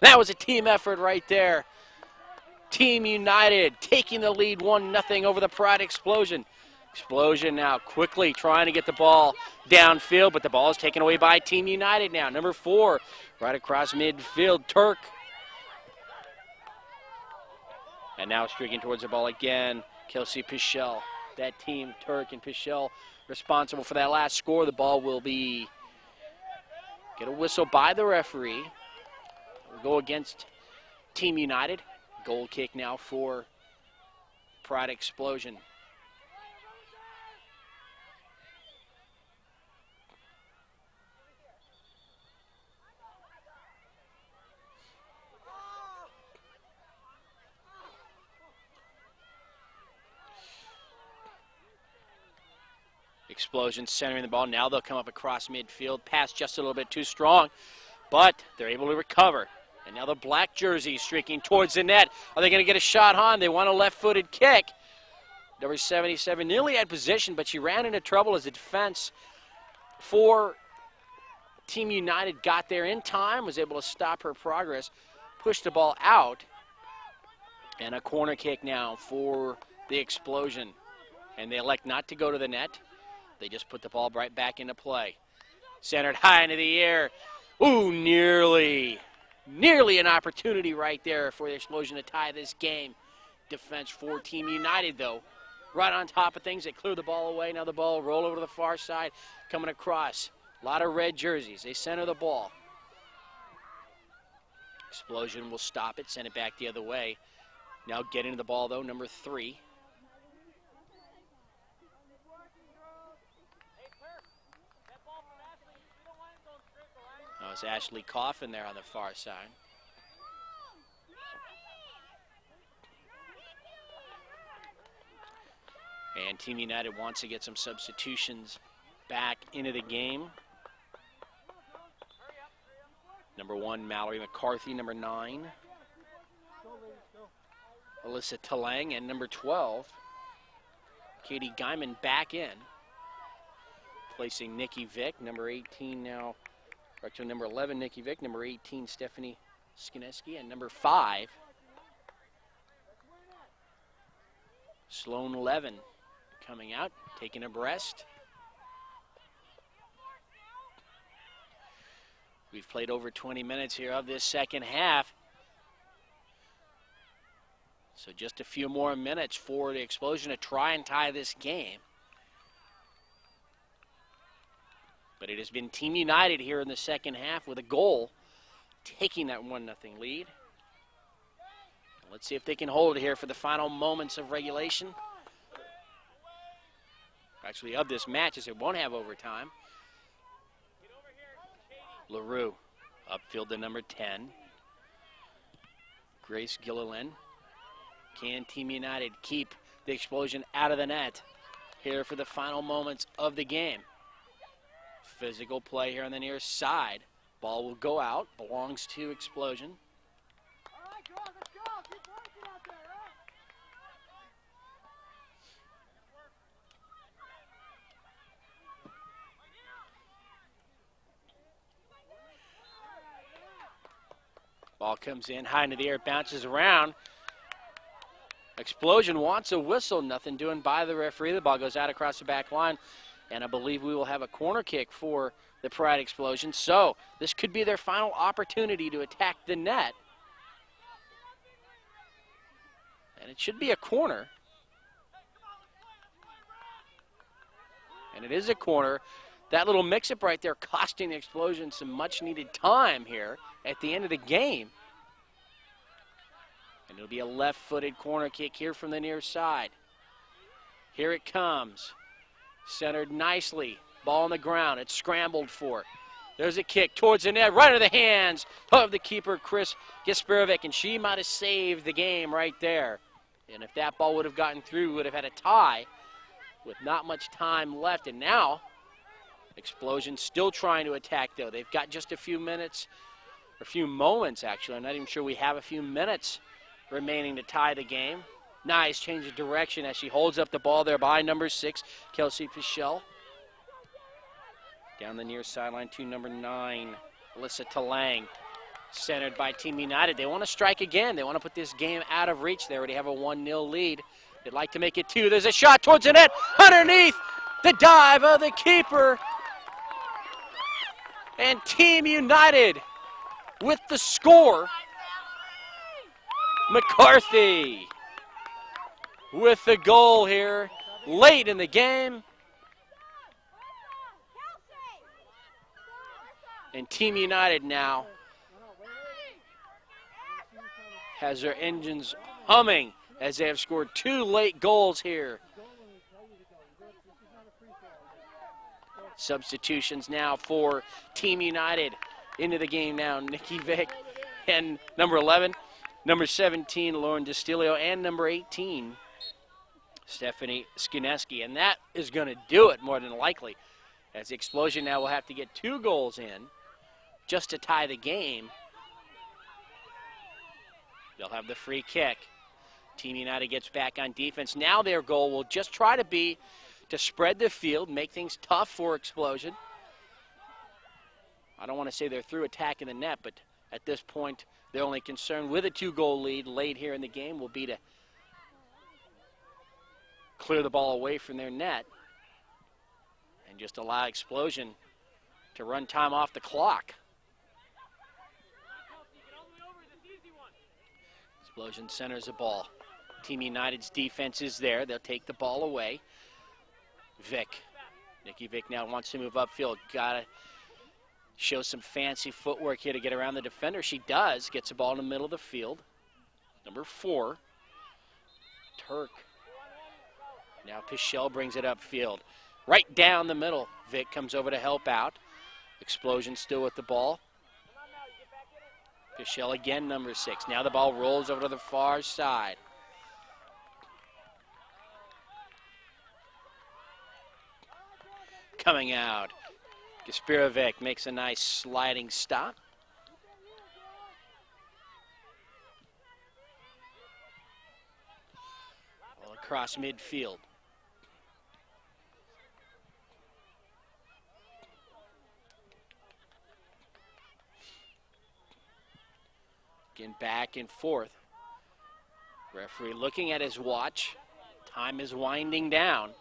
That was a team effort right there. Team United taking the lead 1-0 over the Pride Xplosion. Xplosion now quickly trying to get the ball downfield, but the ball is taken away by Team United now. Number 4, right across midfield, Turk. And now streaking towards the ball again, Kelsey Pichel. That team, Turk and Pichel, responsible for that last score. The ball will get a whistle by the referee. We'll go against Team United. Goal kick now for Pride Xplosion. Xplosion centering the ball. Now they'll come up across midfield. Pass just a little bit too strong, but they're able to recover. And now the black jerseys streaking towards the net. Are they going to get a shot on? They want a left-footed kick. Number 77 nearly had position, but she ran into trouble as the defense for Team United got there in time, was able to stop her progress, push the ball out. And a corner kick now for the Xplosion. And they elect not to go to the net. They just put the ball right back into play. Centered high into the air. Ooh, nearly an opportunity right there for the Xplosion to tie this game. Defense for Team United, though. Right on top of things, they clear the ball away. Now the ball roll over to the far side, coming across. A lot of red jerseys. They center the ball. Xplosion will stop it, send it back the other way. Now getting to the ball, though, number 3. That was Ashley Coffin there on the far side. And Team United wants to get some substitutions back into the game. Number 1, Mallory McCarthy. Number 9, Alyssa Talang. And number 12, Katie Guyman back in. Placing Nikki Vick. Number 18 now. Actually, number 11, Nikki Vick. Number 18, Stephanie Skineski. And number 5, Sloan Levin coming out, taking a breast. We've played over 20 minutes here of this second half. So just a few more minutes for the Xplosion to try and tie this game. But it has been Team United here in the second half with a goal, taking that 1-0 lead. Let's see if they can hold it here for the final moments of regulation. Actually, of this match, as it won't have overtime. LaRue, upfield to number 10. Grace Gilliland. Can Team United keep the Xplosion out of the net here for the final moments of the game? Physical play here on the near side. Ball will go out, belongs to Xplosion. Ball comes in high into the air, bounces around. Xplosion wants a whistle, nothing doing by the referee. The ball goes out across the back line. And I believe we will have a corner kick for the Pride Xplosion. So this could be their final opportunity to attack the net. And it should be a corner. And it is a corner. That little mix-up right there costing the Xplosion some much-needed time here at the end of the game. And it'll be a left-footed corner kick here from the near side. Here it comes. Centered nicely. Ball on the ground. It's scrambled for. There's a kick towards the net, right into the hands of the keeper, Chris Gasparovic, and she might have saved the game right there. And if that ball would have gotten through, we would have had a tie with not much time left. And now Xplosion still trying to attack, though. They've got just a few minutes, or a few moments, actually. I'm not even sure we have a few minutes remaining to tie the game. Nice change of direction as she holds up the ball there by number 6, Kelsey Pichelle. Down the near sideline to number 9, Alyssa Talang. Centered by Team United. They want to strike again. They want to put this game out of reach. They already have a 1-0 lead. They'd like to make it 2. There's a shot towards the net. Underneath the dive of the keeper. And Team United with the score. McCarthy with the goal here late in the game. And Team United now has their engines humming as they have scored 2 late goals here. Substitutions now for Team United into the game now. Nikki Vick and number 11, number 17, Lauren Distilio, and number 18, Stephanie Skineski. And that is going to do it more than likely, as the Xplosion now will have to get 2 goals in just to tie the game. They'll have the free kick. Team United gets back on defense. Now their goal will just try to be to spread the field, make things tough for Xplosion. I don't want to say they're through attacking the net, but at this point, their only concern with a 2-goal lead late here in the game will be to clear the ball away from their net and just allow Xplosion to run time off the clock. Xplosion centers the ball. Team United's defense is there. They'll take the ball away. Vick. Nikki Vick now wants to move upfield. Gotta show some fancy footwork here to get around the defender. She does. Gets the ball in the middle of the field. Number 4, Turk. Now Pichelle brings it upfield. Right down the middle. Vick comes over to help out. Xplosion still with the ball. Pichelle again, number 6. Now the ball rolls over to the far side. Coming out. Gaspirovic makes a nice sliding stop. Ball across midfield. Again, back and forth. Referee looking at his watch. Time is winding down.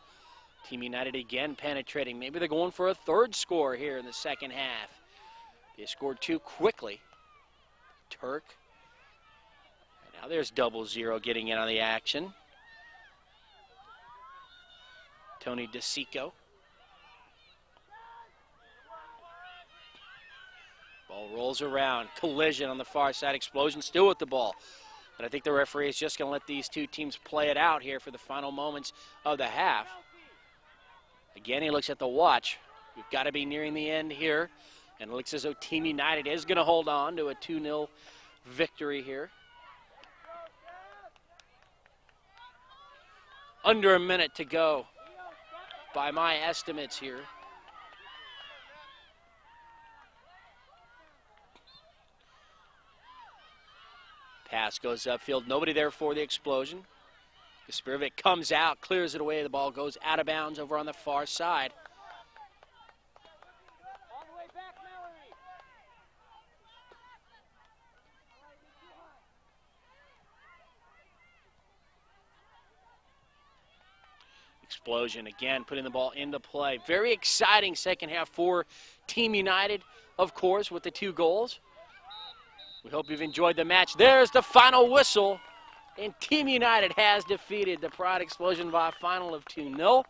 Team United again penetrating. Maybe they're going for a 3rd score here in the second half. They scored 2 quickly. Turk. And now there's 0-0 getting in on the action. Tony DeSico. Ball rolls around. Collision on the far side. Xplosion still with the ball. But I think the referee is just going to let these 2 teams play it out here for the final moments of the half. Again, he looks at the watch. We've got to be nearing the end here. And it looks as though Team United is going to hold on to a 2-0 victory here. Under a minute to go by my estimates here. Pass goes upfield. Nobody there for the Xplosion. Gaspirovic comes out, clears it away. The ball goes out of bounds over on the far side. Xplosion again putting the ball into play. Very exciting second half for Team United, of course, with the 2 goals. We hope you've enjoyed the match. There's the final whistle. And Team United has defeated the Pride Xplosion by a final of 2-0.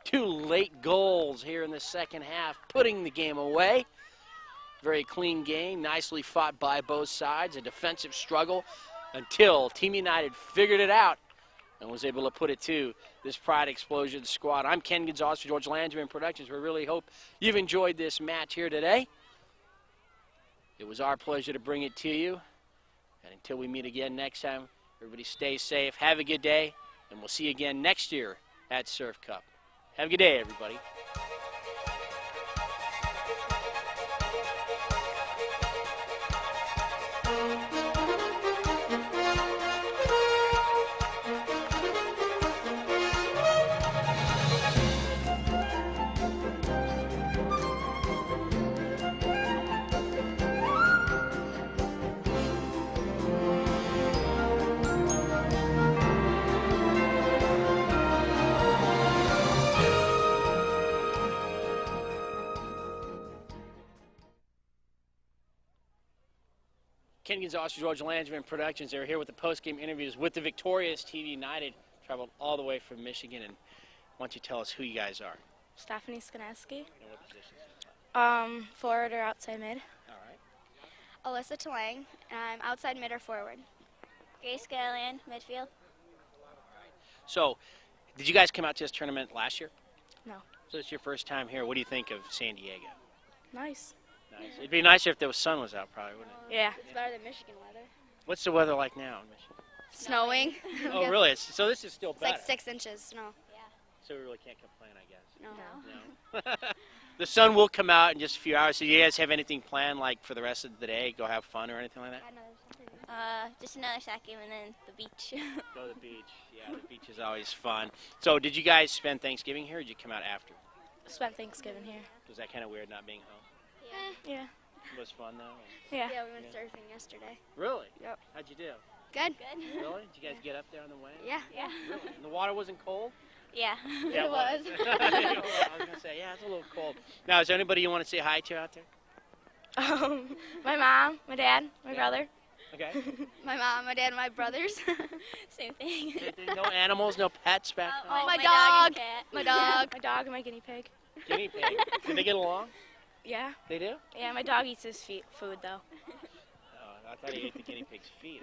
2 late goals here in the second half, putting the game away. Very clean game, nicely fought by both sides. A defensive struggle until Team United figured it out and was able to put it to this Pride Xplosion squad. I'm Ken Gonzalez for George Landsman Productions. We really hope you've enjoyed this match here today. It was our pleasure to bring it to you. And until we meet again next time, everybody stay safe, have a good day, and we'll see you again next year at Surf Cup. Have a good day, everybody. Ken Gonzalez, George Landsman Productions. They're here with the post-game interviews with the victorious Team United. Traveled all the way from Michigan, and why don't you tell us who you guys are? Stephanie Skaneski. And what positions? Forward or outside mid. All right. Alyssa Talang, and I'm outside mid or forward. Grace Gallion, midfield. So, did you guys come out to this tournament last year? No. So it's your first time here. What do you think of San Diego? Nice. Nice. It'd be nicer if the sun was out, probably, wouldn't it? Yeah. It's better than Michigan weather. What's the weather like now in Michigan? Snowing. Oh, really? So this is still It's better. like 6 inches snow. So we really can't complain, I guess. No. No. The sun will come out in just a few hours. So do you guys have anything planned, like for the rest of the day? Go have fun or anything like that? Just another sack game and then the beach. Go to the beach. Yeah, the beach is always fun. So did you guys spend Thanksgiving here, or did you come out after? Spent Thanksgiving here. Was that kind of weird not being home? Yeah. It was fun, though? Yeah. Yeah, we went surfing yesterday. Really? Yep. How'd you do? Good. Really? Did you guys get up there on the wave? Yeah. Yeah. Really? And the water wasn't cold? Yeah. Yeah, It was. I was going to say, yeah, it's a little cold. Now, is there anybody you want to say hi to out there? My mom, my dad, my brother. Okay. My mom, my dad, and my brothers. Same thing. No animals, no pets back home? my dog dog. and cat. My dog. My dog and my guinea pig. Guinea pig. Do they get along? Yeah. They do? Yeah, my dog eats his food though. Oh, I thought he ate the guinea pig's feet.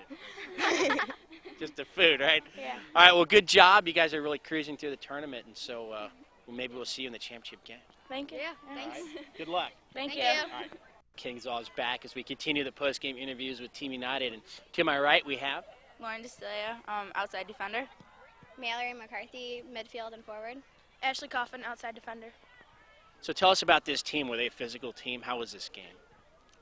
Just the food, right? Yeah. All right, well, good job. You guys are really cruising through the tournament, and so well, maybe we'll see you in the championship game. Thank you. Yeah, All thanks. right? Good luck. Thank Thank you. you. All right. King's always back as we continue the post-game interviews with Team United. And to my right, we have Lauren Distilla, outside defender. Mallory McCarthy, midfield and forward. Ashley Coffin, outside defender. So tell us about this team. Were they a physical team? How was this game?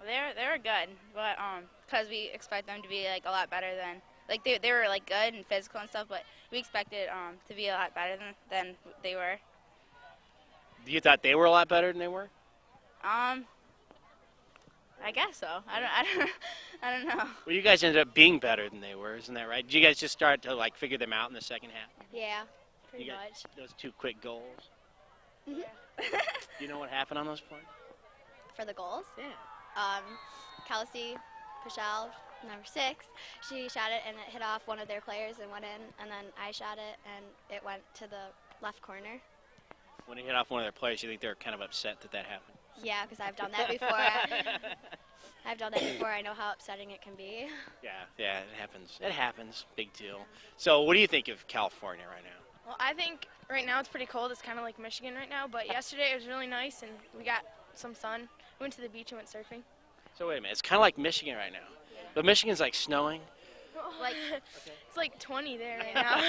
They were good, but because we expect them to be like a lot better than they were like good and physical and stuff, but we expected to be a lot better than they were. You thought they were a lot better than they were? I guess so. I don't know. Well, you guys ended up being better than they were, isn't that right? Did you guys just start to like figure them out in the second half? Yeah, pretty You got much. those 2 quick goals. Mhm. You know what happened on those points? For the goals, Yeah. Kelsey Pichel, number 6, she shot it and it hit off one of their players and went in, and then I shot it and it went to the left corner. When it hit off one of their players, you think they're kind of upset that happened? Yeah, because I've done that before. I've done that before. I know how upsetting it can be. Yeah, it happens. It happens. Big deal. So what do you think of California right now? Well, I think right now it's pretty cold. It's kind of like Michigan right now. But yesterday it was really nice, and we got some sun. We went to the beach and went surfing. So wait a minute. It's kind of like Michigan right now. But Michigan's like snowing. Like it's like 20 there right now.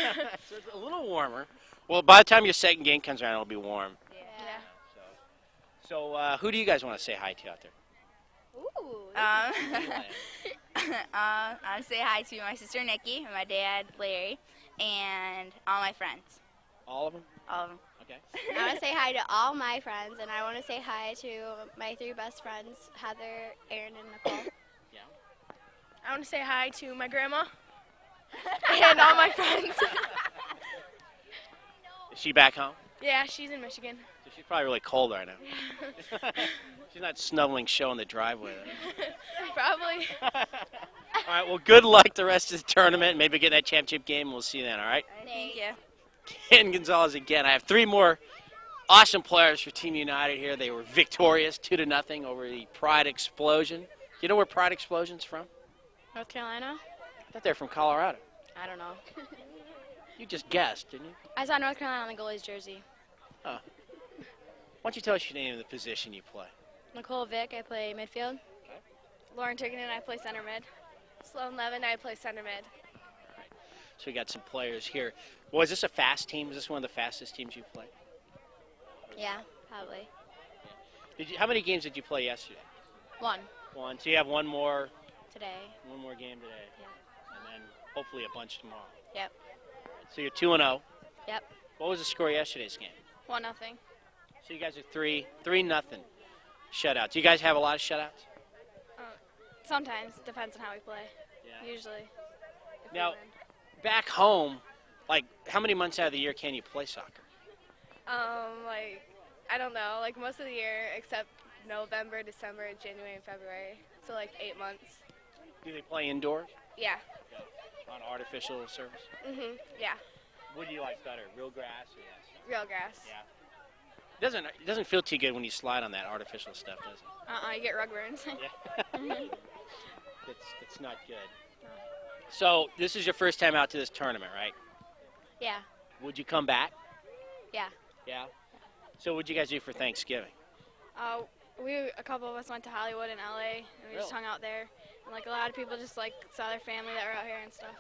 So it's a little warmer. Well, by the time your second game comes around, it'll be warm. Yeah. So who do you guys want to say hi to out there? Ooh. I say hi to my sister Nikki, and my dad Larry, and all my friends. All of them? All of them. Okay. I want to say hi to all my friends, and I want to say hi to my 3 best friends, Heather, Erin, and Nicole. I want to say hi to my grandma and all my friends. Is she back home? Yeah, she's in Michigan. So she's probably really cold right now. She's not snuggling show in the driveway. Probably. All right, well, good luck the rest of the tournament. Maybe get that championship game. We'll see you then, all right? Thank you. Ken Gonzalez again. I have 3 more awesome players for Team United here. They were victorious 2-0 over the Pride Xplosion. Do you know where Pride Xplosion's from? North Carolina? I thought they're from Colorado. I don't know. You just guessed, didn't you? I saw North Carolina on the goalie's jersey. Why don't you tell us your name and the position you play? Nicole Vick, I play midfield. Lauren Tigginen, I play center mid. Sloan Levin, I play center mid. So we got some players here. Well, is this a fast team? Is this one of the fastest teams you've played? Yeah, probably. How many games did you play yesterday? 1 One. So you have one more today. game today. Yeah. And then hopefully a bunch tomorrow. Yep. So you're 2-0. Yep. What was the score yesterday's game? 1-0. So you guys are 3-0 shutouts. Do you guys have a lot of shutouts? Sometimes. Depends on how we play. Yeah. Usually. if we Now, win. back home, like how many months out of the year can you play soccer? Like I don't know. Like most of the year except November, December, January, and February. So like 8 months. Do they play indoors? Yeah. On artificial surface? Yeah. What do you like better, real grass or yes? Real grass. Yeah. It doesn't feel too good when you slide on that artificial stuff, does it? You get rug burns. Yeah. It's not good. So this is your first time out to this tournament, right? Yeah. Would you come back? Yeah. Yeah. So what'd you guys do for Thanksgiving? A couple of us went to Hollywood and LA, and we just Really? hung out there. And like a lot of people just like saw their family that were out here and stuff.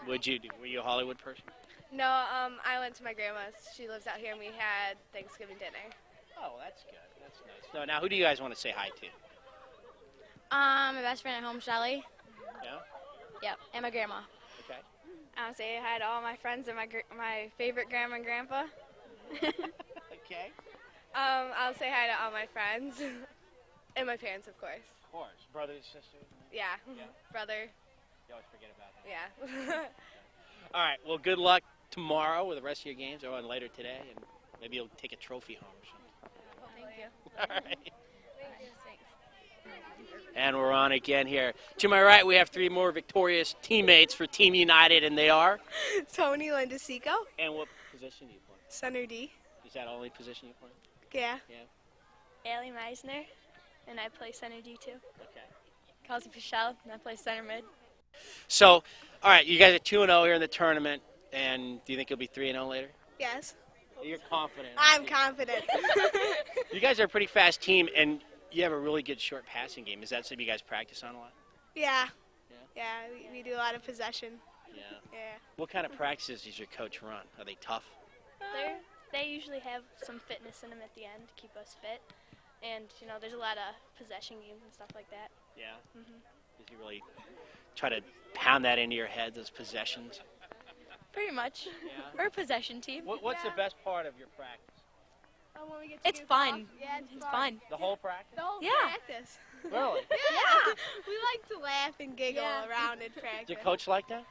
What'd you do? Were you a Hollywood person? No, I went to my grandma's. She lives out here, and we had Thanksgiving dinner. Oh, that's good. That's nice. So now, who do you guys want to say hi to? My best friend at home, Shelly. Yeah. Yep. And my grandma. Okay. I'll say hi to all my friends and my favorite grandma and grandpa. Okay. I'll say hi to all my friends and my parents, of course. Of course. Brothers, sisters. Yeah. Yeah. Brother. You always forget about that. Yeah. All right. Well, good luck tomorrow with the rest of your games, or later today, and maybe you'll take a trophy home or something. Thank you. All right. And we're on again here. To my right, we have three more victorious teammates for Team United, and they are. Tony Lendisico, And what position do you play? center D. Is that the only position you play? Yeah. Yeah. Allie Meisner, and I play center D too. Okay. Kelsey Pichelle, and I play center mid. So, all right, you guys are 2-0 here in the tournament, and do you think you'll be 3-0 later? Yes. You're confident. I'm confident. You guys are a pretty fast team, and you have a really good short passing game. Is that something you guys practice on a lot? Yeah. Yeah? Yeah, we do a lot of possession. Yeah. Yeah. What kind of practices does your coach run? Are they tough? They usually have some fitness in them at the end to keep us fit. And, there's a lot of possession games and stuff like that. Yeah. Does he really try to pound that into your head, those possessions? Pretty much. Yeah. We're a possession team. What's the best part of your practice? When we get to It's goof fun. off. Yeah, It's fun. The whole practice? The whole Yeah. practice. Really? Yeah. We like to laugh and giggle Yeah. around in Does practice. your coach like that?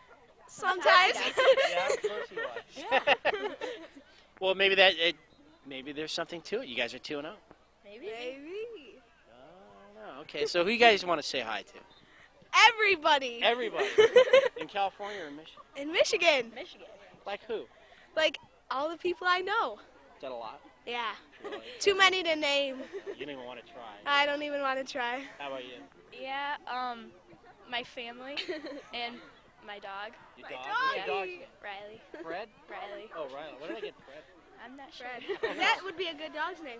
Sometimes. Yeah, of course he was. Well, maybe maybe there's something to it. You guys are 2-0. Maybe. Maybe. I don't know. Okay, so who you guys want to say hi to? Everybody. Everybody. In California or in Michigan? In Michigan. Michigan. Like who? Like all the people I know. Is that a lot? Yeah. Really? Too many to name. You don't even want to try. I don't even want to try. How about you? Yeah, my family and my dog, Your dog? doggy. What's your dog's name? Riley. Fred? Riley. Oh, Riley. Where did I get Fred? I'm not sure. That would be a good dog's name.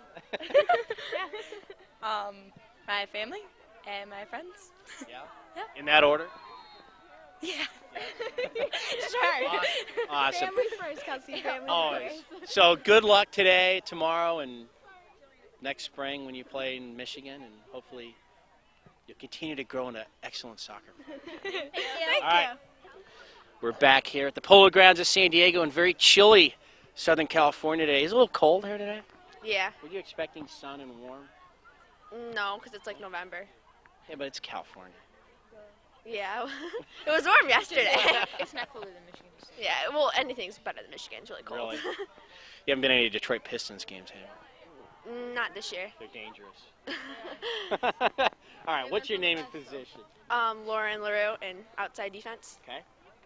My family and my friends. Yeah? Yeah. In that order? Yeah. Sure. Awesome. Family first, Kelsey. Family Always. first. So good luck today, tomorrow, and next spring when you play in Michigan, and hopefully you'll continue to grow into excellent soccer. Thank All right. you. We're back here at the Polo Grounds of San Diego in very chilly Southern California today. Is it a little cold here today? Yeah. Were you expecting sun and warm? No, because it's like November. Yeah, but it's California. Yeah. It was warm yesterday. It's not colder than Michigan. Yeah, well, anything's better than Michigan. It's really cold. Really? You haven't been to any Detroit Pistons games, have you? Not this year. They're dangerous. All right, what's your name and position? Lauren LaRue in outside defense. Okay.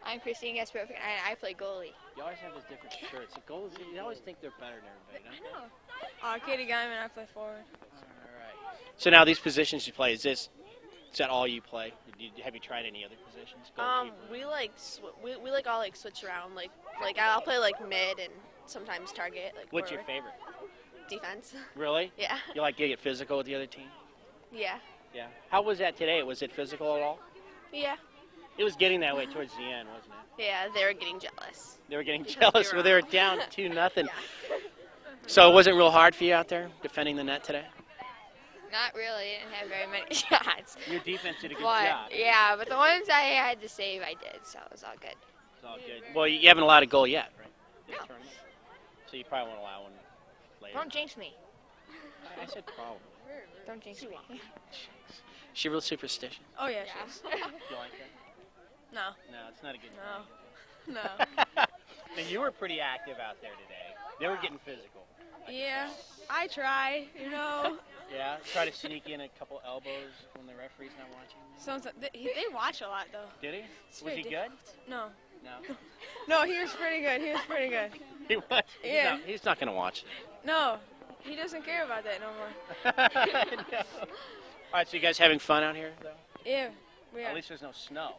I'm Christine Gasper, and I play goalie. You always have those different shirts. The goals, you always think they're better than everybody, don't you? Katie Guyman, I play forward. All right. So now these positions you play, is that all you play? Have you tried any other positions? Goalkeeper? We like we like all like switch around. Like I'll play like mid and sometimes target. Like What's your forward. favorite? Defense. Really? Yeah. You like to get physical with the other team? Yeah. Yeah. How was that today? Was it physical at all? Yeah. It was getting that way towards the end, wasn't it? Yeah. They were getting jealous. They were getting Because jealous we when were they were up. down 2-0. Yeah. So it wasn't real hard for you out there defending the net today? Not really. I didn't have very many shots. Your defense did a good But, job. yeah, but the ones I had to save, I did, so it was all good. It's all good. Well, you haven't allowed a goal yet, right? This No. tournament? So you probably won't allow one later. Don't jinx me. I said probably. Don't jinx me. She real superstitious. Oh yeah. You like that? No. No, it's not a good No. thing. No. And you were pretty active out there today. They were getting physical. Yeah. I try. Yeah, try to sneak in a couple elbows when the referee's not watching. Sometimes they watch a lot though. Did he? It's Was very he good? No. No. No, he was pretty good. He was pretty good. He was. Yeah. He's not going to watch No, he doesn't care about that no more. it. No. All right, so you guys having fun out here, though? Yeah, we are. At least there's no snow.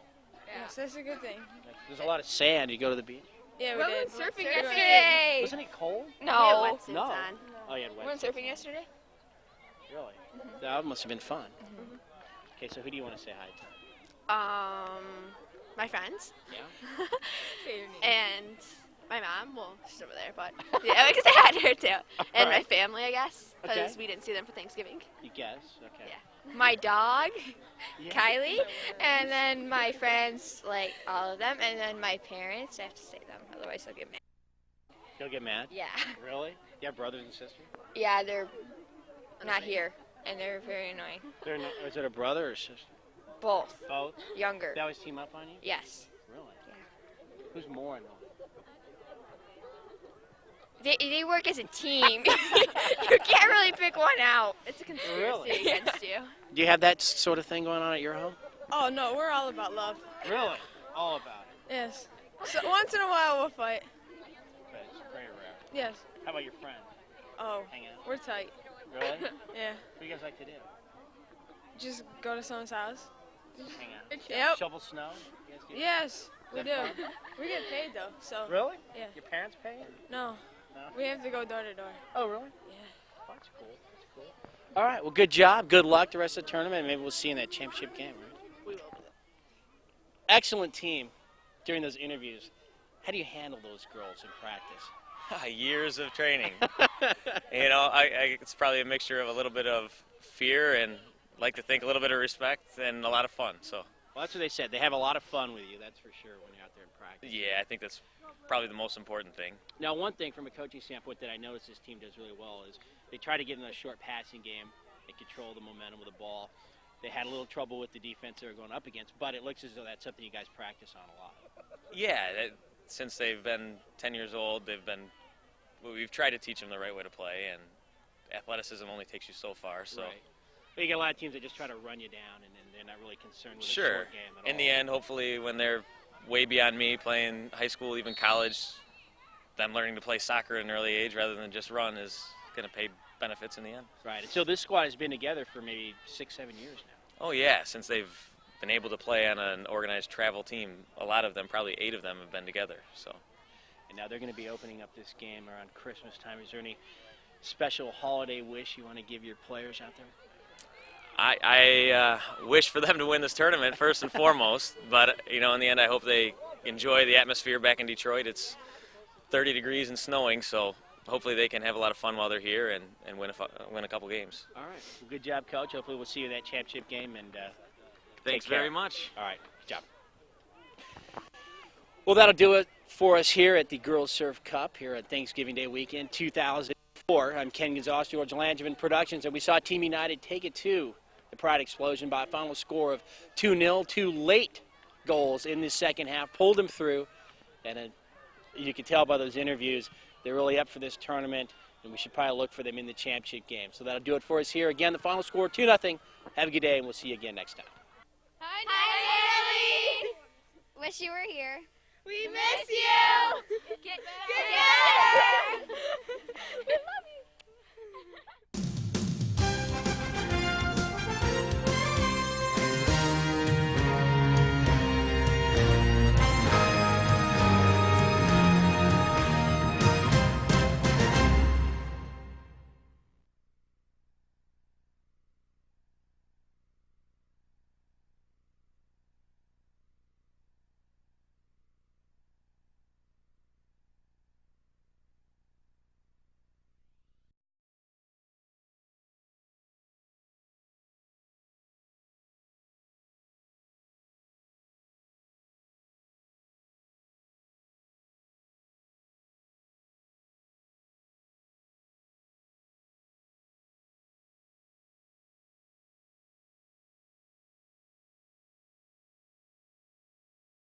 Yes, that's a good thing. There's a lot of sand. You go to the beach? Yeah, we We did. went surfing We yesterday. Wasn't it cold? No. No. Oh, you had We wet. went surfing yesterday. Really? That must have been fun. Okay, so who do you want to say hi to? My friends Yeah? and my mom. Well, she's over there, but yeah, because I had her too. And my Alright. family, I guess, because Okay. we didn't see them for Thanksgiving. You guess? Okay. Yeah. My dog, Yeah. Kylie, and then my friends, like all of them, and then my parents. I have to say them, otherwise they'll get mad. You'll get mad? Yeah. Really? You have brothers and sisters? Yeah, they're not here, and they're very annoying. They're not, is it a brother or sister? Both. Both? Younger. They always team up on you? Yes. Really? Who's more annoying? They work as a team. You can't really pick one out. It's a conspiracy Really? against you. Do you have that sort of thing going on at your home? Oh no, we're all about love. Really? All about it. Yes. So once in a while we'll fight. But it's very rare. Yes. How about your friends? Oh, Hang out? we're tight. Really? Yeah. What do you guys like to do? Just go to someone's house. Hang out. Yep. Shovel snow? You guys do Yes, we Is do. that fun? We get paid though, so Really? yeah. Your parents pay you? No, No? we have to go door to door. Oh, really? Yeah. Oh, that's cool. That's cool. All right. Well, good job. Good luck the rest of the tournament. Maybe we'll see you in that championship game, right? We will. Excellent team during those interviews. How do you handle those girls in practice? Years of training. You know, it's probably a mixture of a little bit of fear and like to think a little bit of respect and a lot of fun. So, Well, that's what they said. They have a lot of fun with you, that's for sure, when you're out there in practice. yeah, I think that's probably the most important thing. Now, one thing from a coaching standpoint that I noticed this team does really well is they try to get in a short passing game and control the momentum of the ball. They had a little trouble with the defense they were going up against, but it looks as though that's something you guys practice on a lot. Yeah, since they've been 10 years old, we've tried to teach them the right way to play, and athleticism only takes you so far. So, Right. But you get a lot of teams that just try to run you down, and then they're not really concerned with a sure. short game at all. In the end, hopefully, when they're way beyond me, playing high school, even college, them learning to play soccer at an early age rather than just run is going to pay benefits in the end. Right. And so this squad has been together for maybe 6-7 years now. Oh yeah, since they've been able to play on an organized travel team, a lot of them, probably 8 of them, have been together. So. And now they're going to be opening up this game around Christmas time. Is there any special holiday wish you want to give your players out there? I wish for them to win this tournament first and foremost, but in the end, I hope they enjoy the atmosphere back in Detroit. It's 30 degrees and snowing, so hopefully they can have a lot of fun while they're here and win a couple games. All right. Well, good job, Coach. Hopefully we'll see you in that championship game. And Thanks take care. very much. All right. Good job. Well, that'll do it for us here at the Girls Surf Cup here at Thanksgiving Day weekend 2004. I'm Ken Gonzalez, George Langevin Productions, and we saw Team United take it to the Pride Xplosion by a final score of 2-0. 2 late goals in the second half pulled them through, and you can tell by those interviews they're really up for this tournament, and we should probably look for them in the championship game. So that'll do it for us here. Again, the final score 2-0. Have a good day, and we'll see you again next time. Hi, Natalie! Wish you were here. We miss you. Get together! We love you.